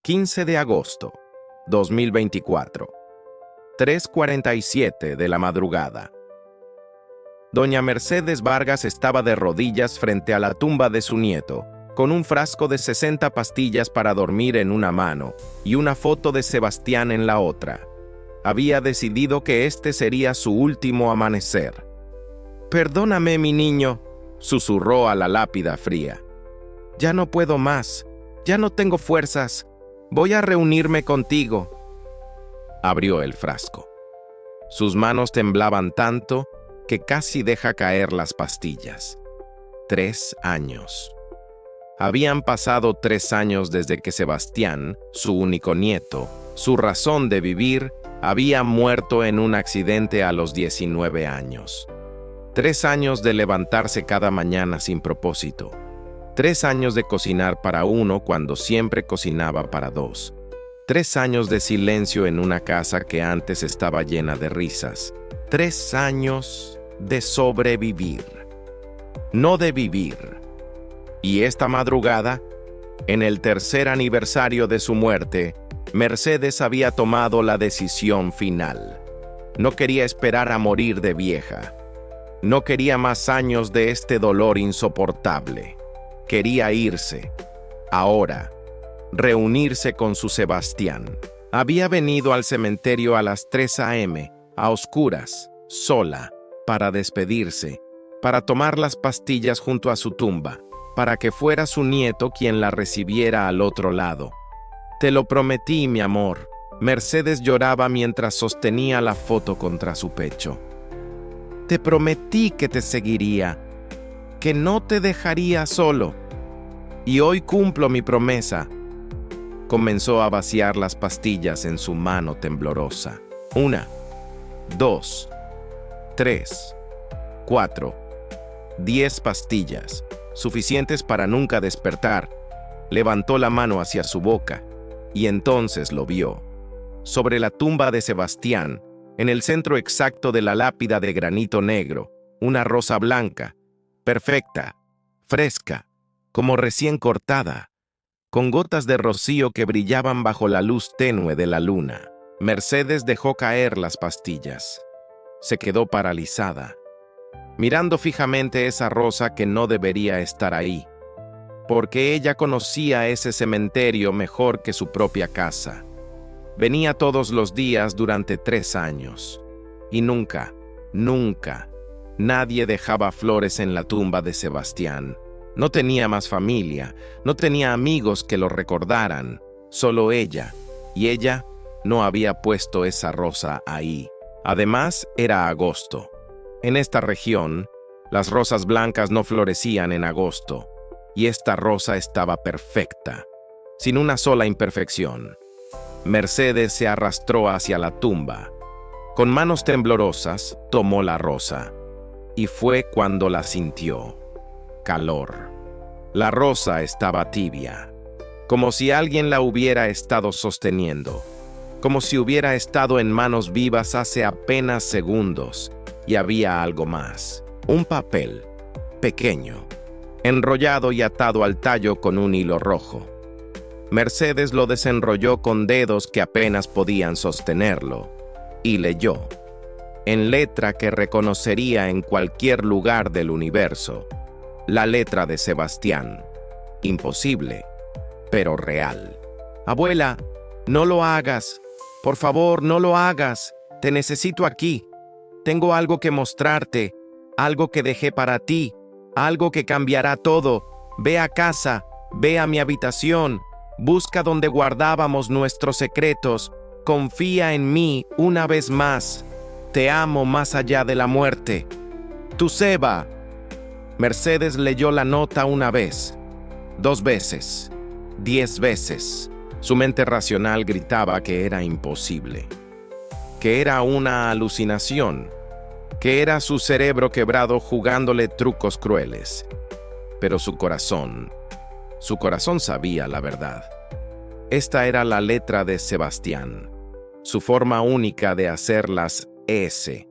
15 de agosto, 2024, 3:47 de la madrugada. Doña Mercedes Vargas estaba de rodillas frente a la tumba de su nieto, con un frasco de 60 pastillas para dormir en una mano y una foto de Sebastián en la otra. Había decidido que este sería su último amanecer. «Perdóname, mi niño», susurró a la lápida fría. «Ya no puedo más, ya no tengo fuerzas. Voy a reunirme contigo». Abrió el frasco. Sus manos temblaban tanto que casi deja caer las pastillas. 3 años. Habían pasado 3 años desde que Sebastián, su único nieto, su razón de vivir, había muerto en un accidente a los 19 años. 3 años de levantarse cada mañana sin propósito. 3 años de cocinar para uno cuando siempre cocinaba para 2. 3 años de silencio en una casa que antes estaba llena de risas. 3 años de sobrevivir, no de vivir. Y esta madrugada, en el 3er aniversario de su muerte, Mercedes había tomado la decisión final. No quería esperar a morir de vieja. No quería más años de este dolor insoportable. Quería irse. Ahora, reunirse con su Sebastián. Había venido al cementerio a las 3 a.m., a oscuras, sola, para despedirse, para tomar las pastillas junto a su tumba, para que fuera su nieto quien la recibiera al otro lado. «Te lo prometí, mi amor». Mercedes lloraba mientras sostenía la foto contra su pecho. «Te prometí que te seguiría, que no te dejaría solo. Y hoy cumplo mi promesa». Comenzó a vaciar las pastillas en su mano temblorosa. 1, 2, 3, 4, 10 pastillas, suficientes para nunca despertar. Levantó la mano hacia su boca, y entonces lo vio. Sobre la tumba de Sebastián, en el centro exacto de la lápida de granito negro, una rosa blanca, perfecta, fresca, como recién cortada, con gotas de rocío que brillaban bajo la luz tenue de la luna. Mercedes dejó caer las pastillas. Se quedó paralizada, mirando fijamente esa rosa que no debería estar ahí, porque ella conocía ese cementerio mejor que su propia casa. Venía todos los días durante 3 años, y nunca, nadie dejaba flores en la tumba de Sebastián. No tenía más familia, no tenía amigos que lo recordaran, solo ella, y ella no había puesto esa rosa ahí. Además, era agosto. En esta región, las rosas blancas no florecían en agosto, y esta rosa estaba perfecta, sin una sola imperfección. Mercedes se arrastró hacia la tumba. Con manos temblorosas, tomó la rosa, y fue cuando la sintió. Calor. La rosa estaba tibia, como si alguien la hubiera estado sosteniendo, como si hubiera estado en manos vivas hace apenas segundos, y había algo más. Un papel, pequeño, enrollado y atado al tallo con un hilo rojo. Mercedes lo desenrolló con dedos que apenas podían sostenerlo, y leyó, en letra que reconocería en cualquier lugar del universo, la letra de Sebastián. Imposible, pero real. «Abuela, no lo hagas. Por favor, no lo hagas. Te necesito aquí. Tengo algo que mostrarte, algo que dejé para ti, algo que cambiará todo. Ve a casa, ve a mi habitación, busca donde guardábamos nuestros secretos. Confía en mí una vez más. Te amo más allá de la muerte. Tu Seba». Mercedes leyó la nota 1 vez, 2 veces, 10 veces. Su mente racional gritaba que era imposible, que era una alucinación, que era su cerebro quebrado jugándole trucos crueles. Pero su corazón sabía la verdad. Esta era la letra de Sebastián, su forma única de hacer las S.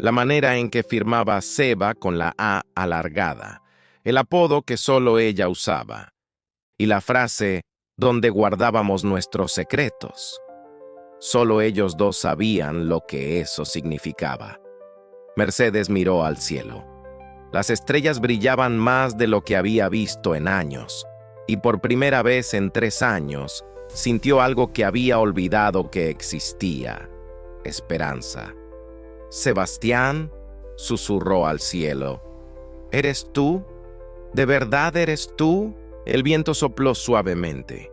La manera en que firmaba Seba con la A alargada, el apodo que solo ella usaba, y la frase donde guardábamos nuestros secretos. Solo ellos dos sabían lo que eso significaba. Mercedes miró al cielo. Las estrellas brillaban más de lo que había visto en años, y por primera vez en 3 años, sintió algo que había olvidado que existía: esperanza. «Sebastián», susurró al cielo, «¿eres tú? ¿De verdad eres tú?». El viento sopló suavemente,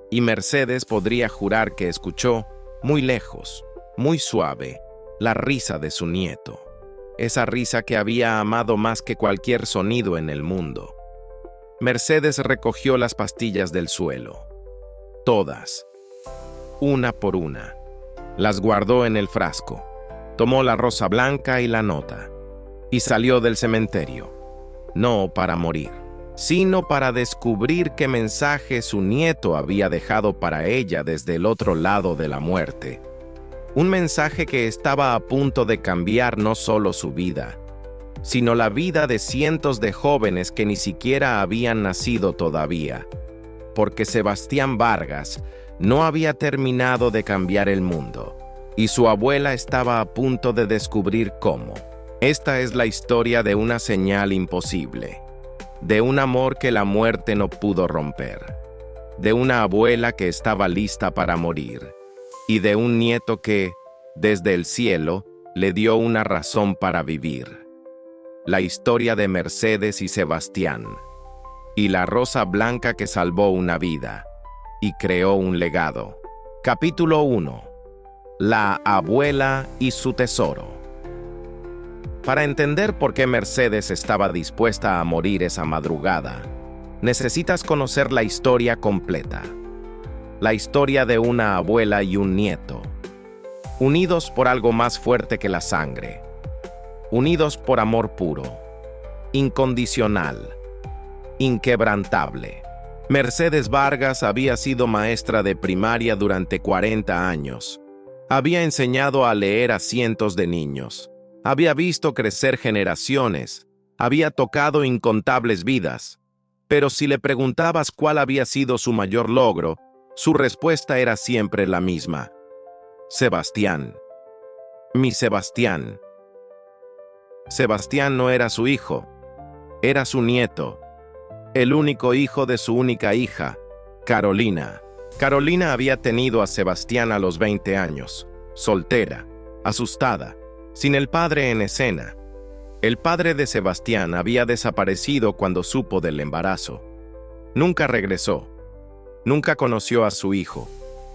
y Mercedes podría jurar que escuchó, muy lejos, muy suave, la risa de su nieto. Esa risa que había amado más que cualquier sonido en el mundo. Mercedes recogió las pastillas del suelo. Todas, una por una. Las guardó en el frasco. Tomó la rosa blanca y la nota. Y salió del cementerio. No para morir, sino para descubrir qué mensaje su nieto había dejado para ella desde el otro lado de la muerte. Un mensaje que estaba a punto de cambiar no solo su vida, sino la vida de cientos de jóvenes que ni siquiera habían nacido todavía, porque Sebastián Vargas no había terminado de cambiar el mundo, y su abuela estaba a punto de descubrir cómo. Esta es la historia de una señal imposible, de un amor que la muerte no pudo romper, de una abuela que estaba lista para morir, y de un nieto que, desde el cielo, le dio una razón para vivir. La historia de Mercedes y Sebastián, y la rosa blanca que salvó una vida, y creó un legado. Capítulo 1. La abuela y su tesoro. Para entender por qué Mercedes estaba dispuesta a morir esa madrugada, necesitas conocer la historia completa. La historia de una abuela y un nieto, unidos por algo más fuerte que la sangre, unidos por amor puro, incondicional, inquebrantable. Mercedes Vargas había sido maestra de primaria durante 40 años. Había enseñado a leer a cientos de niños. Había visto crecer generaciones. Había tocado incontables vidas. Pero si le preguntabas cuál había sido su mayor logro, su respuesta era siempre la misma: Sebastián. Mi Sebastián. Sebastián no era su hijo, era su nieto, el único hijo de su única hija, Carolina. Carolina había tenido a Sebastián a los 20 años, soltera, asustada, sin el padre en escena. El padre de Sebastián había desaparecido cuando supo del embarazo. Nunca regresó. Nunca conoció a su hijo,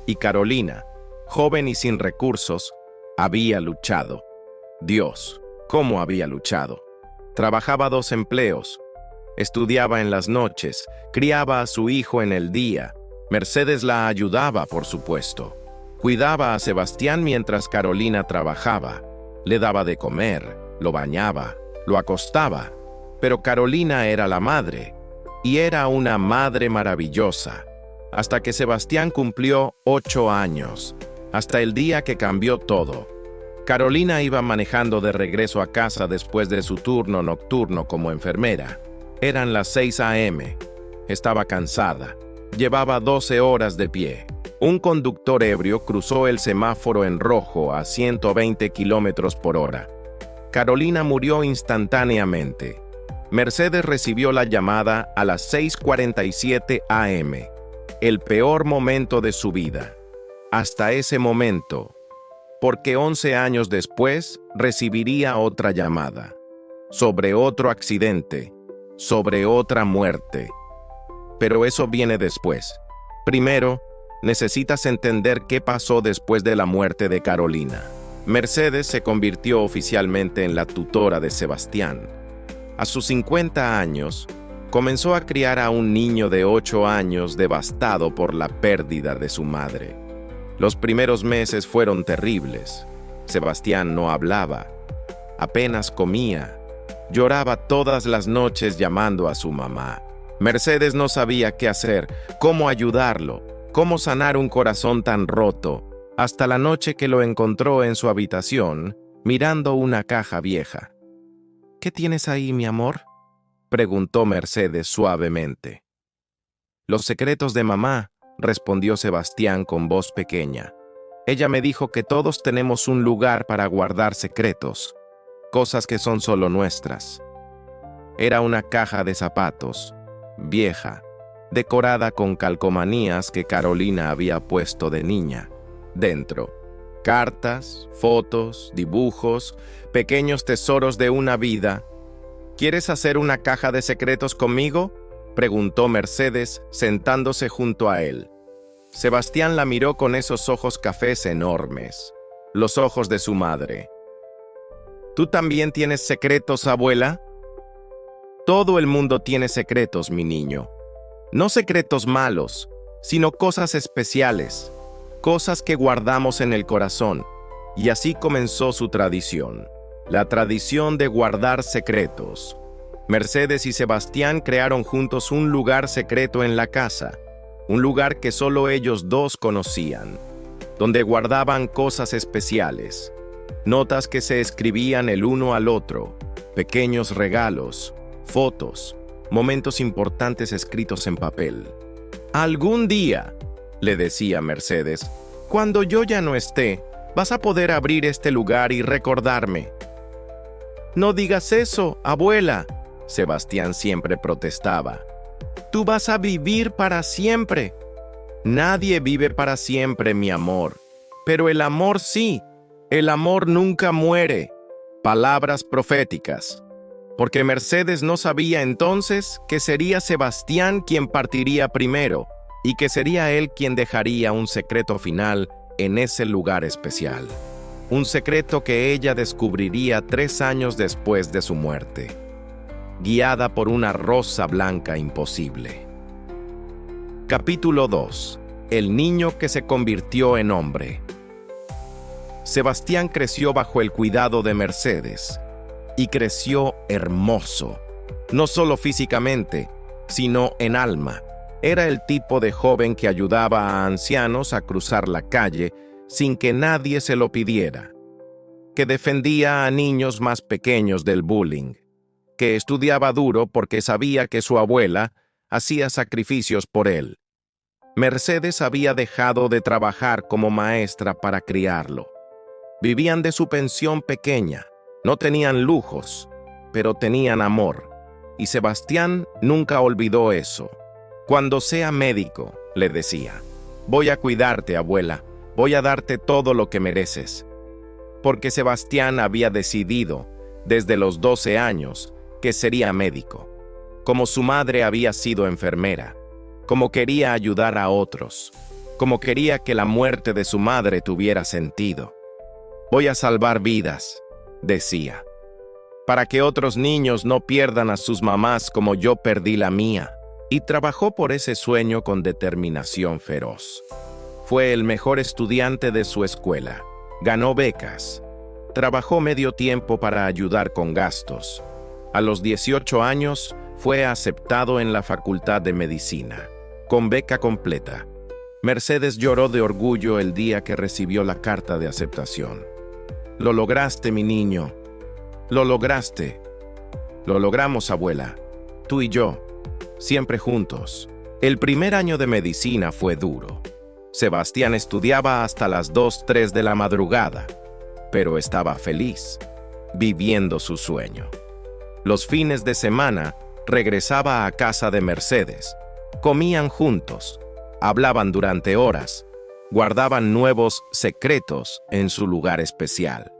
y Carolina, joven y sin recursos, había luchado. Dios, ¿cómo había luchado? Trabajaba 2 empleos, estudiaba en las noches, criaba a su hijo en el día. Mercedes la ayudaba, por supuesto. Cuidaba a Sebastián mientras Carolina trabajaba. Le daba de comer, lo bañaba, lo acostaba. Pero Carolina era la madre, y era una madre maravillosa. Hasta que Sebastián cumplió 8 años, hasta el día que cambió todo. Carolina iba manejando de regreso a casa después de su turno nocturno como enfermera. Eran las 6 a.m. Estaba cansada. Llevaba 12 horas de pie. Un conductor ebrio cruzó el semáforo en rojo a 120 kilómetros por hora. Carolina murió instantáneamente. Mercedes recibió la llamada a las 6:47 a.m., el peor momento de su vida. Hasta ese momento, porque 11 años después recibiría otra llamada, sobre otro accidente, sobre otra muerte. Pero eso viene después. Primero, necesitas entender qué pasó después de la muerte de Carolina. Mercedes se convirtió oficialmente en la tutora de Sebastián. A sus 50 años, comenzó a criar a un niño de 8 años devastado por la pérdida de su madre. Los primeros meses fueron terribles. Sebastián no hablaba, apenas comía, lloraba todas las noches llamando a su mamá. Mercedes no sabía qué hacer, cómo ayudarlo, cómo sanar un corazón tan roto, hasta la noche que lo encontró en su habitación, mirando una caja vieja. «¿Qué tienes ahí, mi amor?», preguntó Mercedes suavemente. «Los secretos de mamá», respondió Sebastián con voz pequeña. Ella me dijo que todos tenemos un lugar para guardar secretos, cosas que son solo nuestras. Era una caja de zapatos, vieja, decorada con calcomanías que Carolina había puesto de niña. Dentro, cartas, fotos, dibujos, pequeños tesoros de una vida. ¿Quieres hacer una caja de secretos conmigo?, preguntó Mercedes, sentándose junto a él. Sebastián la miró con esos ojos cafés enormes, los ojos de su madre. ¿Tú también tienes secretos, abuela? Todo el mundo tiene secretos, mi niño. No secretos malos, sino cosas especiales, cosas que guardamos en el corazón. Y así comenzó su tradición, la tradición de guardar secretos. Mercedes y Sebastián crearon juntos un lugar secreto en la casa, un lugar que solo ellos dos conocían, donde guardaban cosas especiales, notas que se escribían el uno al otro, pequeños regalos, fotos, momentos importantes escritos en papel. Algún día, le decía Mercedes, cuando yo ya no esté, vas a poder abrir este lugar y recordarme. No digas eso, abuela, Sebastián siempre protestaba. Tú vas a vivir para siempre. Nadie vive para siempre, mi amor. Pero el amor sí. El amor nunca muere. Palabras proféticas. Porque Mercedes no sabía entonces que sería Sebastián quien partiría primero y que sería él quien dejaría un secreto final en ese lugar especial. Un secreto que ella descubriría 3 años después de su muerte, guiada por una rosa blanca imposible. Capítulo 2. El niño que se convirtió en hombre. Sebastián creció bajo el cuidado de Mercedes, y creció hermoso, no solo físicamente, sino en alma. Era el tipo de joven que ayudaba a ancianos a cruzar la calle sin que nadie se lo pidiera, que defendía a niños más pequeños del bullying, que estudiaba duro porque sabía que su abuela hacía sacrificios por él. Mercedes había dejado de trabajar como maestra para criarlo. Vivían de su pensión pequeña, no tenían lujos, pero tenían amor, y Sebastián nunca olvidó eso. Cuando sea médico, le decía, voy a cuidarte, abuela, voy a darte todo lo que mereces. Porque Sebastián había decidido, desde los 12 años, que sería médico. Como su madre había sido enfermera, como quería ayudar a otros, como quería que la muerte de su madre tuviera sentido. Voy a salvar vidas, decía, para que otros niños no pierdan a sus mamás como yo perdí la mía. Y trabajó por ese sueño con determinación feroz. Fue el mejor estudiante de su escuela, ganó becas, trabajó medio tiempo para ayudar con gastos. A los 18 años fue aceptado en la Facultad de Medicina, con beca completa. Mercedes lloró de orgullo el día que recibió la carta de aceptación. Lo lograste, mi niño. Lo lograste. Lo logramos, abuela. Tú y yo. Siempre juntos. El primer año de medicina fue duro. Sebastián estudiaba hasta las 2, 3 de la madrugada, pero estaba feliz, viviendo su sueño. Los fines de semana regresaba a casa de Mercedes. Comían juntos, hablaban durante horas, guardaban nuevos secretos en su lugar especial.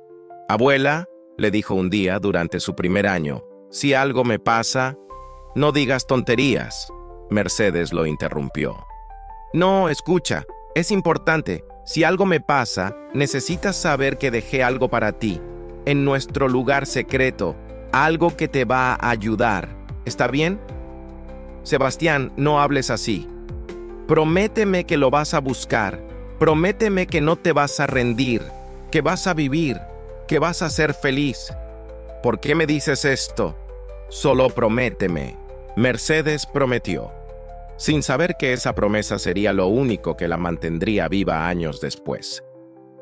Abuela, le dijo un día durante su primer año, si algo me pasa, no digas tonterías. Mercedes lo interrumpió. No, escucha, es importante. Si algo me pasa, necesitas saber que dejé algo para ti, en nuestro lugar secreto, algo que te va a ayudar. ¿Está bien? Sebastián, no hables así. Prométeme que lo vas a buscar. Prométeme que no te vas a rendir, que vas a vivir, que vas a ser feliz. ¿Por qué me dices esto? Solo prométeme. Mercedes prometió, sin saber que esa promesa sería lo único que la mantendría viva años después.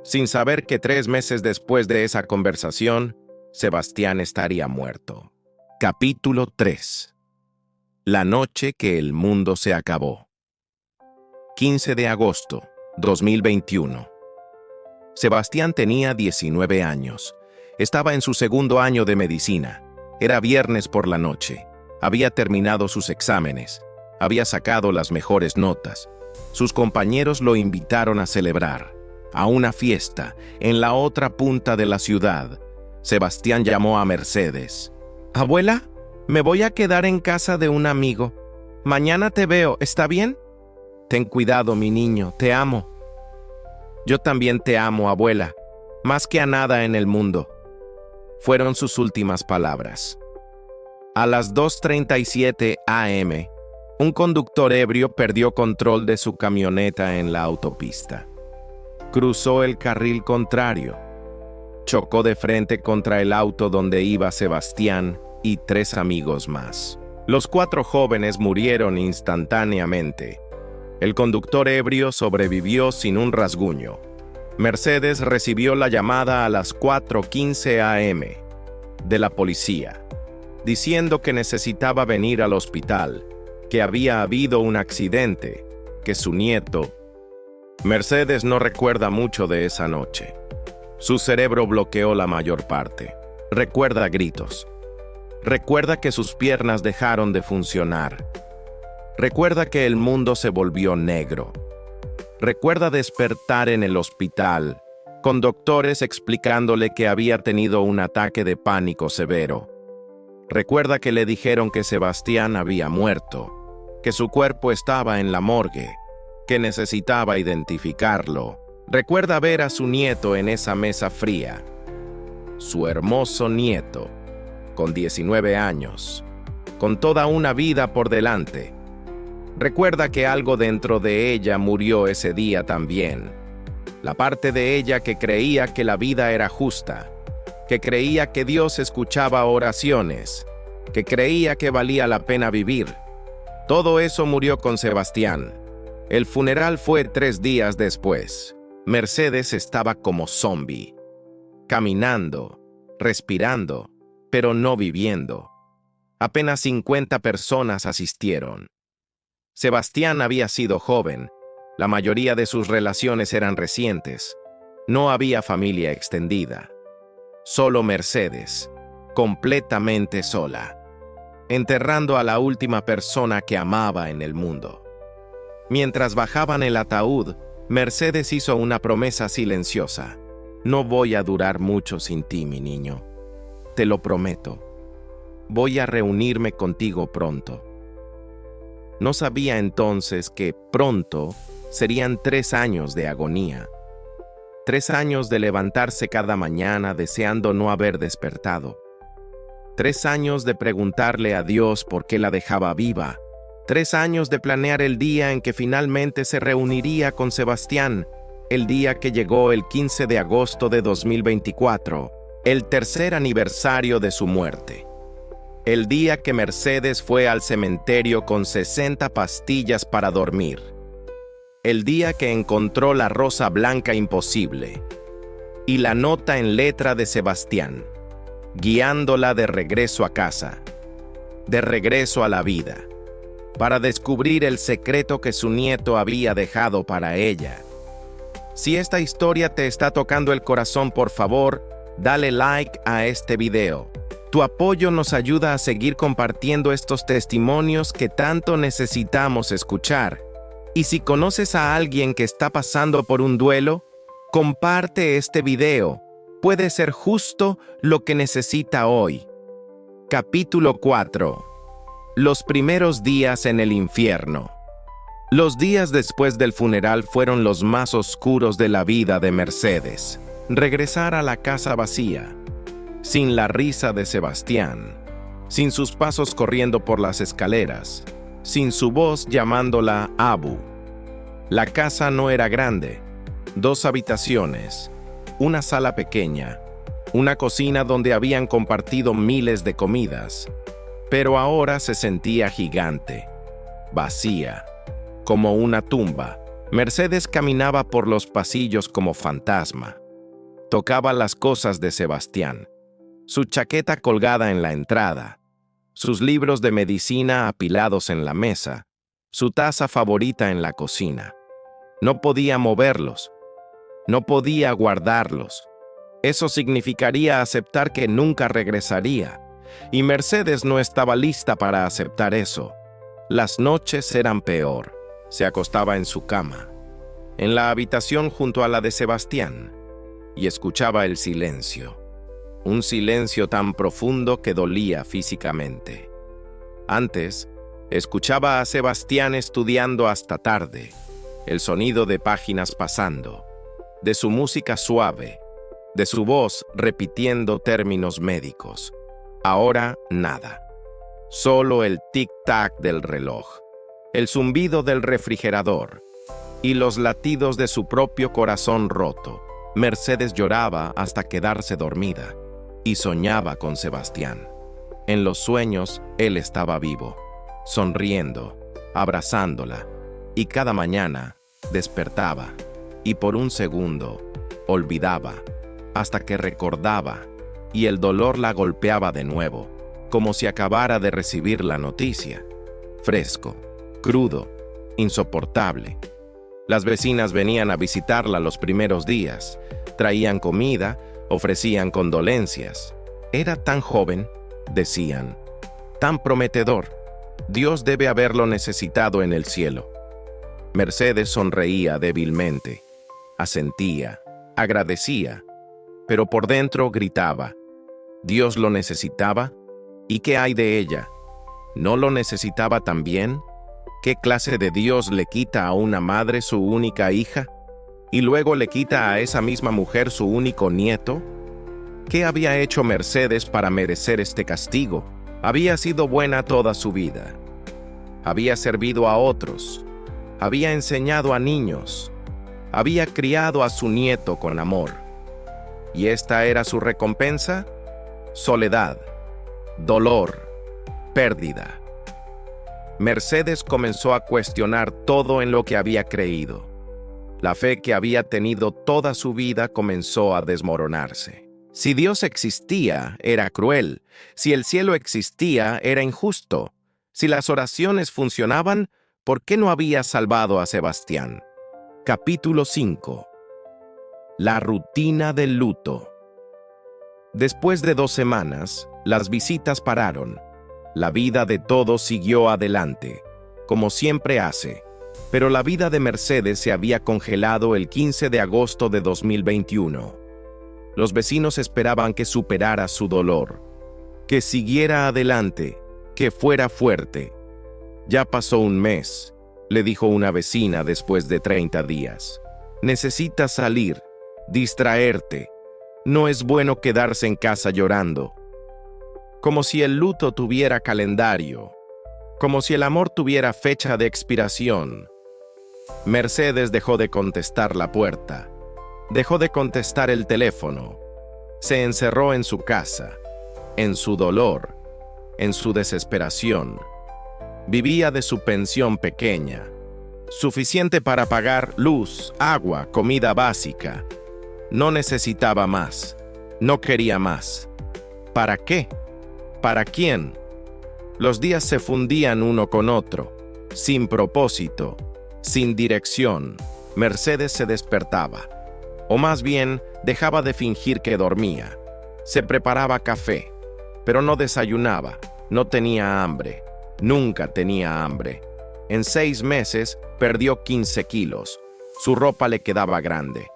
Sin saber que 3 meses después de esa conversación, Sebastián estaría muerto. Capítulo 3. La noche que el mundo se acabó. 15 de agosto, 2021. Sebastián tenía 19 años. Estaba en su segundo año de medicina. Era viernes por la noche. Había terminado sus exámenes. Había sacado las mejores notas. Sus compañeros lo invitaron a celebrar, a una fiesta, en la otra punta de la ciudad. Sebastián llamó a Mercedes. «Abuela, me voy a quedar en casa de un amigo. Mañana te veo, ¿está bien?» «Ten cuidado, mi niño, te amo». «Yo también te amo, abuela, más que a nada en el mundo», fueron sus últimas palabras. A las 2:37 a.m., un conductor ebrio perdió control de su camioneta en la autopista. Cruzó el carril contrario. Chocó de frente contra el auto donde iba Sebastián y 3 amigos más. Los 4 jóvenes murieron instantáneamente. El conductor ebrio sobrevivió sin un rasguño. Mercedes recibió la llamada a las 4:15 a.m. de la policía, diciendo que necesitaba venir al hospital, que había habido un accidente, que su nieto... Mercedes no recuerda mucho de esa noche. Su cerebro bloqueó la mayor parte. Recuerda gritos. Recuerda que sus piernas dejaron de funcionar. Recuerda que el mundo se volvió negro. Recuerda despertar en el hospital, con doctores explicándole que había tenido un ataque de pánico severo. Recuerda que le dijeron que Sebastián había muerto, que su cuerpo estaba en la morgue, que necesitaba identificarlo. Recuerda ver a su nieto en esa mesa fría. Su hermoso nieto, con 19 años, con toda una vida por delante. Recuerda que algo dentro de ella murió ese día también. La parte de ella que creía que la vida era justa, que creía que Dios escuchaba oraciones, que creía que valía la pena vivir. Todo eso murió con Sebastián. El funeral fue 3 días después. Mercedes estaba como zombie, caminando, respirando, pero no viviendo. Apenas 50 personas asistieron. Sebastián había sido joven. La mayoría de sus relaciones eran recientes. No había familia extendida. Solo Mercedes, completamente sola, enterrando a la última persona que amaba en el mundo. Mientras bajaban el ataúd, Mercedes hizo una promesa silenciosa. «No voy a durar mucho sin ti, mi niño. Te lo prometo. Voy a reunirme contigo pronto». No sabía entonces que pronto serían 3 años de agonía. 3 años de levantarse cada mañana deseando no haber despertado. 3 años de preguntarle a Dios por qué la dejaba viva. 3 años de planear el día en que finalmente se reuniría con Sebastián, el día que llegó el 15 de agosto de 2024, el tercer aniversario de su muerte. El día que Mercedes fue al cementerio con 60 pastillas para dormir. El día que encontró la rosa blanca imposible y la nota en letra de Sebastián, guiándola de regreso a casa, de regreso a la vida, para descubrir el secreto que su nieto había dejado para ella. Si esta historia te está tocando el corazón, por favor, dale like a este video. Tu apoyo nos ayuda a seguir compartiendo estos testimonios que tanto necesitamos escuchar. Y si conoces a alguien que está pasando por un duelo, comparte este video. Puede ser justo lo que necesita hoy. Capítulo 4. Los primeros días en el infierno. Los días después del funeral fueron los más oscuros de la vida de Mercedes. Regresar a la casa vacía, sin la risa de Sebastián, sin sus pasos corriendo por las escaleras, sin su voz llamándola Abu. La casa no era grande. 2 habitaciones, una sala pequeña, una cocina donde habían compartido miles de comidas, pero ahora se sentía gigante, vacía, como una tumba. Mercedes caminaba por los pasillos como fantasma. Tocaba las cosas de Sebastián, su chaqueta colgada en la entrada, sus libros de medicina apilados en la mesa, su taza favorita en la cocina. No podía moverlos. No podía guardarlos. Eso significaría aceptar que nunca regresaría. Y Mercedes no estaba lista para aceptar eso. Las noches eran peor. Se acostaba en su cama, en la habitación junto a la de Sebastián, y escuchaba el silencio. Un silencio tan profundo que dolía físicamente. Antes, escuchaba a Sebastián estudiando hasta tarde, el sonido de páginas pasando, de su música suave, de su voz repitiendo términos médicos. Ahora nada. Solo el tic-tac del reloj, el zumbido del refrigerador y los latidos de su propio corazón roto. Mercedes lloraba hasta quedarse dormida y soñaba con Sebastián. En los sueños, él estaba vivo, sonriendo, abrazándola, y cada mañana despertaba y por un segundo olvidaba, hasta que recordaba, y el dolor la golpeaba de nuevo, como si acabara de recibir la noticia. Fresco, crudo, insoportable. Las vecinas venían a visitarla los primeros días, traían comida, ofrecían condolencias. Era tan joven, decían, tan prometedor. Dios debe haberlo necesitado en el cielo. Mercedes sonreía débilmente, asentía, agradecía, pero por dentro gritaba: ¿Dios lo necesitaba? ¿Y qué hay de ella? ¿No lo necesitaba también? ¿Qué clase de Dios le quita a una madre su única hija? ¿Y luego le quita a esa misma mujer su único nieto? ¿Qué había hecho Mercedes para merecer este castigo? Había sido buena toda su vida. Había servido a otros. Había enseñado a niños. Había criado a su nieto con amor. ¿Y esta era su recompensa? Soledad, dolor, pérdida. Mercedes comenzó a cuestionar todo en lo que había creído. La fe que había tenido toda su vida comenzó a desmoronarse. Si Dios existía, era cruel. Si el cielo existía, era injusto. Si las oraciones funcionaban, ¿por qué no había salvado a Sebastián? Capítulo 5. La rutina del luto. Después de 2 semanas, las visitas pararon. La vida de todos siguió adelante, como siempre hace, pero la vida de Mercedes se había congelado el 15 de agosto de 2021. Los vecinos esperaban que superara su dolor, que siguiera adelante, que fuera fuerte. Ya pasó un mes, le dijo una vecina después de 30 días. Necesitas salir, distraerte. No es bueno quedarse en casa llorando. Como si el luto tuviera calendario, como si el amor tuviera fecha de expiración. Mercedes dejó de contestar la puerta, dejó de contestar el teléfono, se encerró en su casa, en su dolor, en su desesperación. Vivía de su pensión pequeña, suficiente para pagar luz, agua, comida básica. No necesitaba más, no quería más. ¿Para qué? ¿Para quién? Los días se fundían uno con otro, sin propósito, sin dirección. Mercedes se despertaba, o más bien dejaba de fingir que dormía. Se preparaba café, pero no desayunaba, no tenía hambre, nunca tenía hambre. En 6 meses perdió 15 kilos, su ropa le quedaba grande,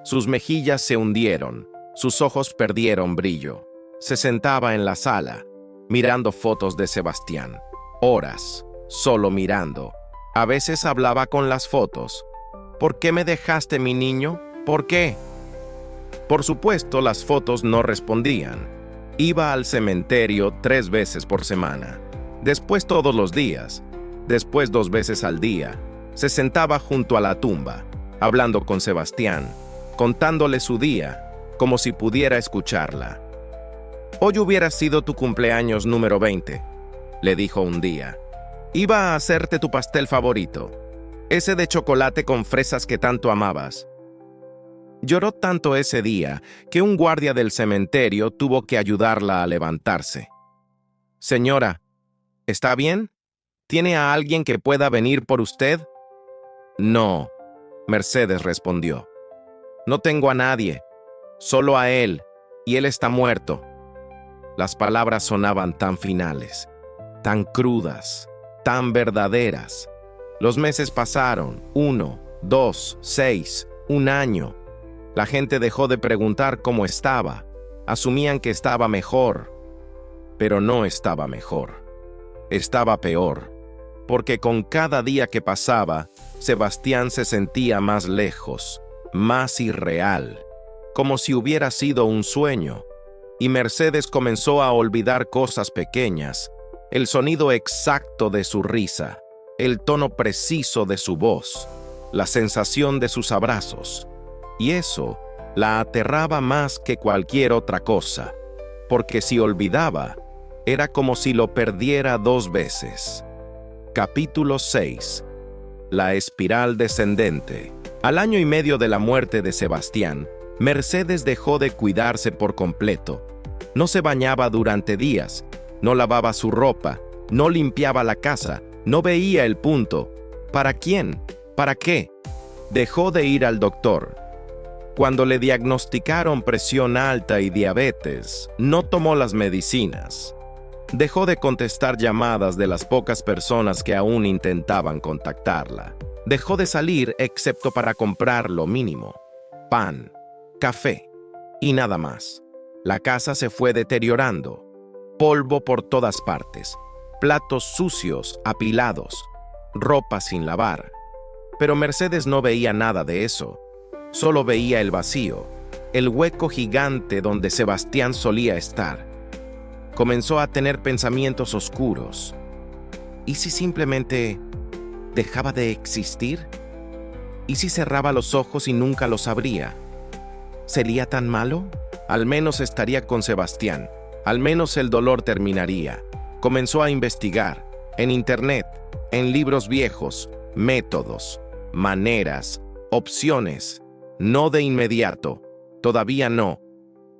sus mejillas se hundieron, sus ojos perdieron brillo. Se sentaba en la sala, mirando fotos de Sebastián, horas, solo mirando. A veces hablaba con las fotos. ¿Por qué me dejaste, mi niño? ¿Por qué? Por supuesto, las fotos no respondían. Iba al cementerio 3 veces por semana, después todos los días, después 2 veces al día. Se sentaba junto a la tumba, hablando con Sebastián, contándole su día, como si pudiera escucharla. Hoy hubiera sido tu cumpleaños número 20, le dijo un día. Iba a hacerte tu pastel favorito, ese de chocolate con fresas que tanto amabas. Lloró tanto ese día que un guardia del cementerio tuvo que ayudarla a levantarse. Señora, ¿está bien? ¿Tiene a alguien que pueda venir por usted? No, Mercedes respondió: «No tengo a nadie, solo a él, y él está muerto». Las palabras sonaban tan finales, tan crudas, tan verdaderas. Los meses pasaron, 1, 2, 6, un año. La gente dejó de preguntar cómo estaba. Asumían que estaba mejor, pero no estaba mejor. Estaba peor, porque con cada día que pasaba, Sebastián se sentía más lejos, más irreal, como si hubiera sido un sueño. Y Mercedes comenzó a olvidar cosas pequeñas, el sonido exacto de su risa, el tono preciso de su voz, la sensación de sus abrazos. Y eso la aterraba más que cualquier otra cosa, porque si olvidaba, era como si lo perdiera 2 veces. Capítulo 6. La espiral descendente. Al año y medio de la muerte de Sebastián, Mercedes dejó de cuidarse por completo. No se bañaba durante días, no lavaba su ropa, no limpiaba la casa, no veía el punto. ¿Para quién? ¿Para qué? Dejó de ir al doctor. Cuando le diagnosticaron presión alta y diabetes, no tomó las medicinas. Dejó de contestar llamadas de las pocas personas que aún intentaban contactarla. Dejó de salir excepto para comprar lo mínimo: pan, café y nada más. La casa se fue deteriorando. Polvo por todas partes, platos sucios apilados, ropa sin lavar. Pero Mercedes no veía nada de eso. Solo veía el vacío, el hueco gigante donde Sebastián solía estar. Comenzó a tener pensamientos oscuros. ¿Y si simplemente dejaba de existir? ¿Y si cerraba los ojos y nunca los abría? ¿Sería tan malo? Al menos estaría con Sebastián. Al menos el dolor terminaría. Comenzó a investigar, en internet, en libros viejos, métodos, maneras, opciones. No de inmediato, todavía no,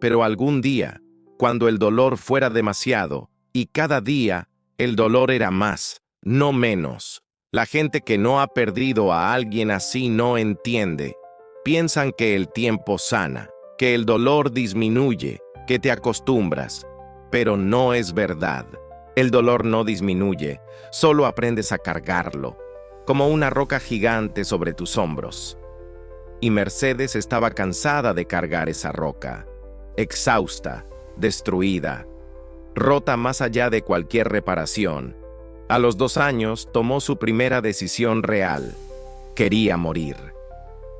pero algún día, cuando el dolor fuera demasiado, y cada día el dolor era más, no menos. La gente que no ha perdido a alguien así no entiende. Piensan que el tiempo sana, que el dolor disminuye, que te acostumbras, pero no es verdad. El dolor no disminuye, solo aprendes a cargarlo, como una roca gigante sobre tus hombros. Y Mercedes estaba cansada de cargar esa roca, exhausta, destruida, rota más allá de cualquier reparación. A los 2 años tomó su primera decisión real. Quería morir.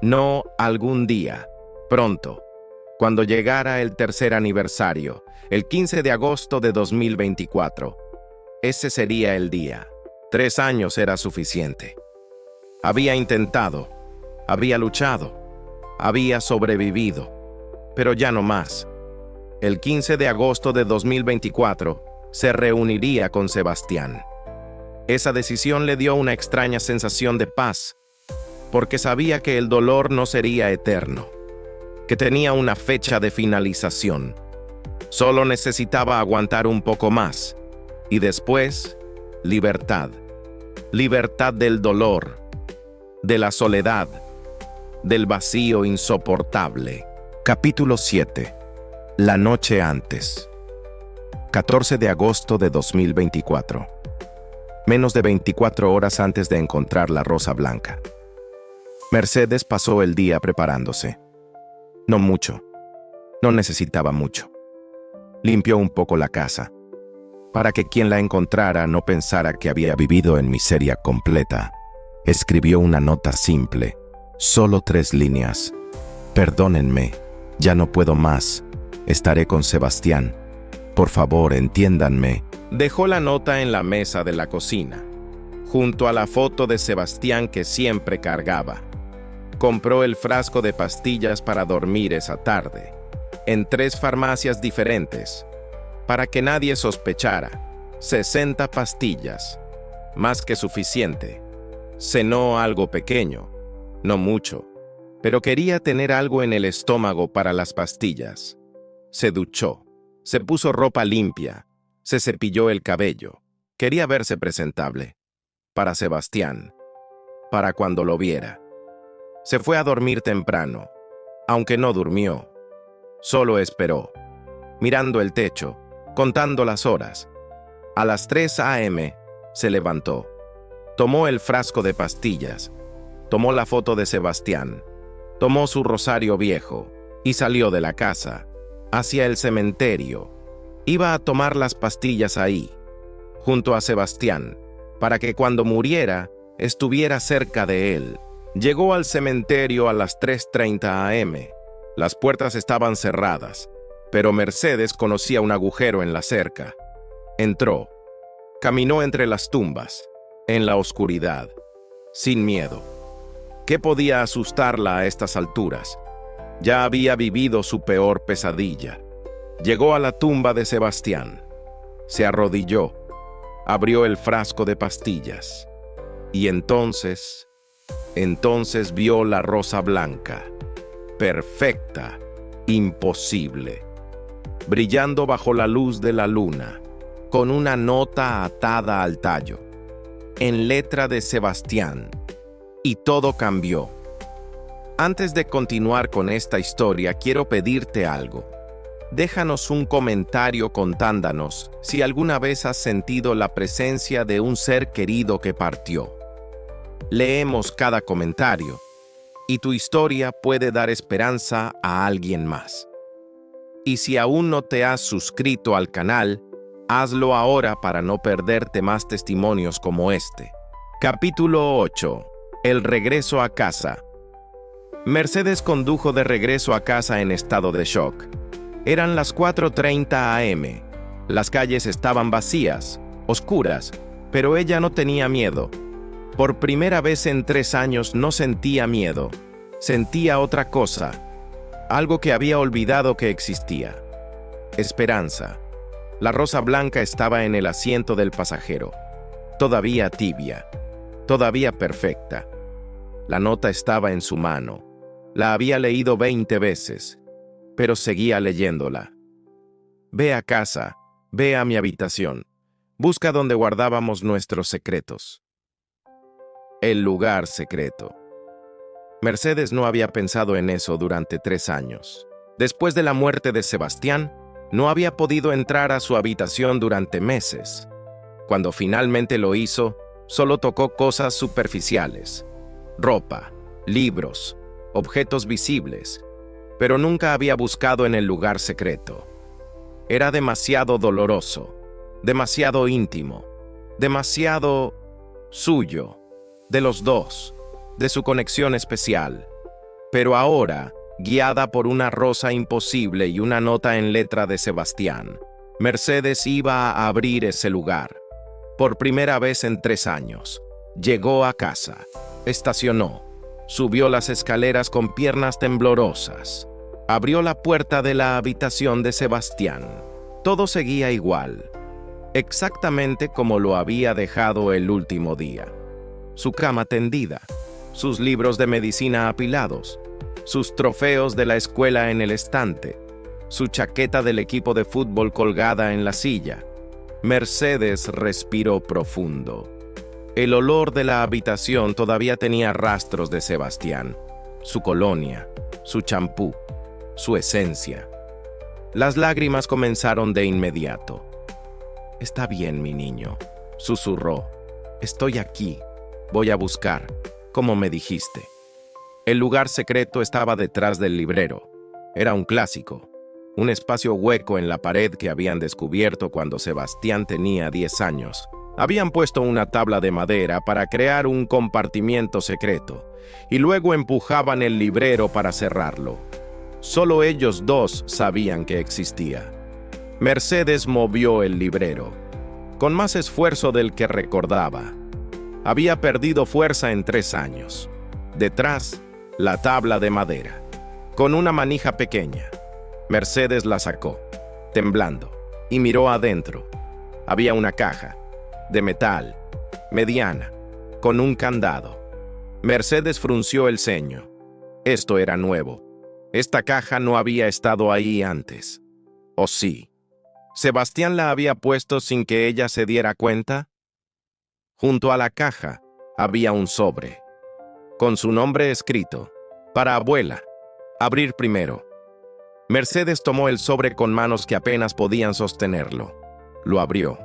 No algún día, pronto, cuando llegara el 3er aniversario, el 15 de agosto de 2024. Ese sería el día. 3 años era suficiente. Había intentado. Había luchado, había sobrevivido, pero ya no más. El 15 de agosto de 2024 se reuniría con Sebastián. Esa decisión le dio una extraña sensación de paz, porque sabía que el dolor no sería eterno, que tenía una fecha de finalización. Solo necesitaba aguantar un poco más, y después, libertad. Libertad del dolor, de la soledad, del vacío insoportable. Capítulo 7. La noche antes. 14 de agosto de 2024. Menos de 24 horas antes de encontrar la rosa blanca. Mercedes pasó el día preparándose. No mucho. No necesitaba mucho. Limpió un poco la casa, para que quien la encontrara no pensara que había vivido en miseria completa. Escribió una nota simple. Solo 3 líneas. Perdónenme, ya no puedo más. Estaré con Sebastián. Por favor, entiéndanme. Dejó la nota en la mesa de la cocina, junto a la foto de Sebastián que siempre cargaba. Compró el frasco de pastillas para dormir esa tarde, en 3 farmacias diferentes, para que nadie sospechara. 60 pastillas, más que suficiente. Cenó algo pequeño. No mucho, pero quería tener algo en el estómago para las pastillas. Se duchó, se puso ropa limpia, se cepilló el cabello. Quería verse presentable. Para Sebastián, para cuando lo viera. Se fue a dormir temprano, aunque no durmió. Solo esperó, mirando el techo, contando las horas. A las 3 a.m. se levantó, tomó el frasco de pastillas, tomó la foto de Sebastián, tomó su rosario viejo y salió de la casa, hacia el cementerio. Iba a tomar las pastillas ahí, junto a Sebastián, para que cuando muriera estuviera cerca de él. Llegó al cementerio a las 3:30 a.m. Las puertas estaban cerradas, pero Mercedes conocía un agujero en la cerca. Entró, caminó entre las tumbas, en la oscuridad, sin miedo. ¿Qué podía asustarla a estas alturas? Ya había vivido su peor pesadilla. Llegó a la tumba de Sebastián, se arrodilló, abrió el frasco de pastillas, y entonces vio la rosa blanca, perfecta, imposible, brillando bajo la luz de la luna, con una nota atada al tallo, en letra de Sebastián, y todo cambió. Antes de continuar con esta historia, quiero pedirte algo. Déjanos un comentario contándonos si alguna vez has sentido la presencia de un ser querido que partió. Leemos cada comentario, y tu historia puede dar esperanza a alguien más. Y si aún no te has suscrito al canal, hazlo ahora para no perderte más testimonios como este. Capítulo 8. El regreso a casa. Mercedes condujo de regreso a casa en estado de shock. Eran las 4:30 a.m. Las calles estaban vacías, oscuras, pero ella no tenía miedo. Por primera vez en 3 años no sentía miedo. Sentía otra cosa, algo que había olvidado que existía. Esperanza. La rosa blanca estaba en el asiento del pasajero, todavía tibia, todavía perfecta. La nota estaba en su mano. La había leído 20 veces, pero seguía leyéndola. Ve a casa, ve a mi habitación. Busca donde guardábamos nuestros secretos. El lugar secreto. Mercedes no había pensado en eso durante 3 años. Después de la muerte de Sebastián, no había podido entrar a su habitación durante meses. Cuando finalmente lo hizo, solo tocó cosas superficiales: ropa, libros, objetos visibles, pero nunca había buscado en el lugar secreto. Era demasiado doloroso, demasiado íntimo, demasiado suyo, de los dos, de su conexión especial. Pero ahora, guiada por una rosa imposible y una nota en letra de Sebastián, Mercedes iba a abrir ese lugar. Por primera vez en 3 años, llegó a casa, estacionó, subió las escaleras con piernas temblorosas, abrió la puerta de la habitación de Sebastián. Todo seguía igual, exactamente como lo había dejado el último día. Su cama tendida, sus libros de medicina apilados, sus trofeos de la escuela en el estante, su chaqueta del equipo de fútbol colgada en la silla. Mercedes respiró profundo. El olor de la habitación todavía tenía rastros de Sebastián, su colonia, su champú, su esencia. Las lágrimas comenzaron de inmediato. «Está bien, mi niño», susurró. «Estoy aquí. Voy a buscar, como me dijiste». El lugar secreto estaba detrás del librero. Era un clásico, un espacio hueco en la pared que habían descubierto cuando Sebastián tenía 10 años. Habían puesto una tabla de madera para crear un compartimiento secreto, y luego empujaban el librero para cerrarlo. Solo ellos dos sabían que existía. Mercedes movió el librero, con más esfuerzo del que recordaba. Había perdido fuerza en 3 años. Detrás, la tabla de madera, con una manija pequeña. Mercedes la sacó, temblando, y miró adentro. Había una caja, de metal, mediana, con un candado. Mercedes frunció el ceño. Esto era nuevo. Esta caja no había estado ahí antes. ¿O sí? ¿Sebastián la había puesto sin que ella se diera cuenta? Junto a la caja había un sobre. con su nombre escrito. Para abuela. Abrir primero. Mercedes tomó el sobre con manos que apenas podían sostenerlo. Lo abrió.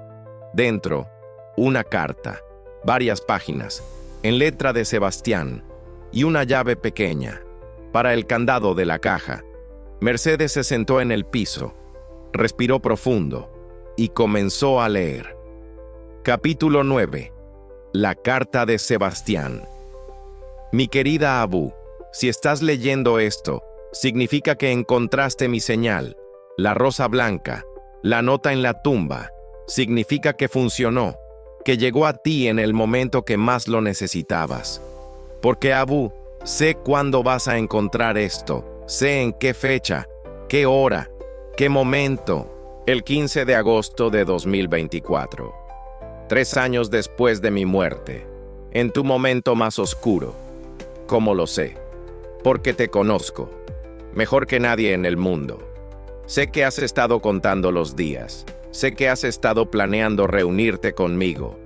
Dentro, una carta, varias páginas, en letra de Sebastián, y una llave pequeña, para el candado de la caja. Mercedes se sentó en el piso, respiró profundo, y comenzó a leer. Capítulo 9. La carta de Sebastián. Mi querida Abu, si estás leyendo esto, significa que encontraste mi señal, la rosa blanca, la nota en la tumba. Significa que funcionó, que llegó a ti en el momento que más lo necesitabas. Porque Abu, sé cuándo vas a encontrar esto, sé en qué fecha, qué hora, qué momento. El 15 de agosto de 2024. 3 años después de mi muerte, en tu momento más oscuro. ¿Cómo lo sé? Porque te conozco, mejor que nadie en el mundo. Sé que has estado contando los días, sé que has estado planeando reunirte conmigo,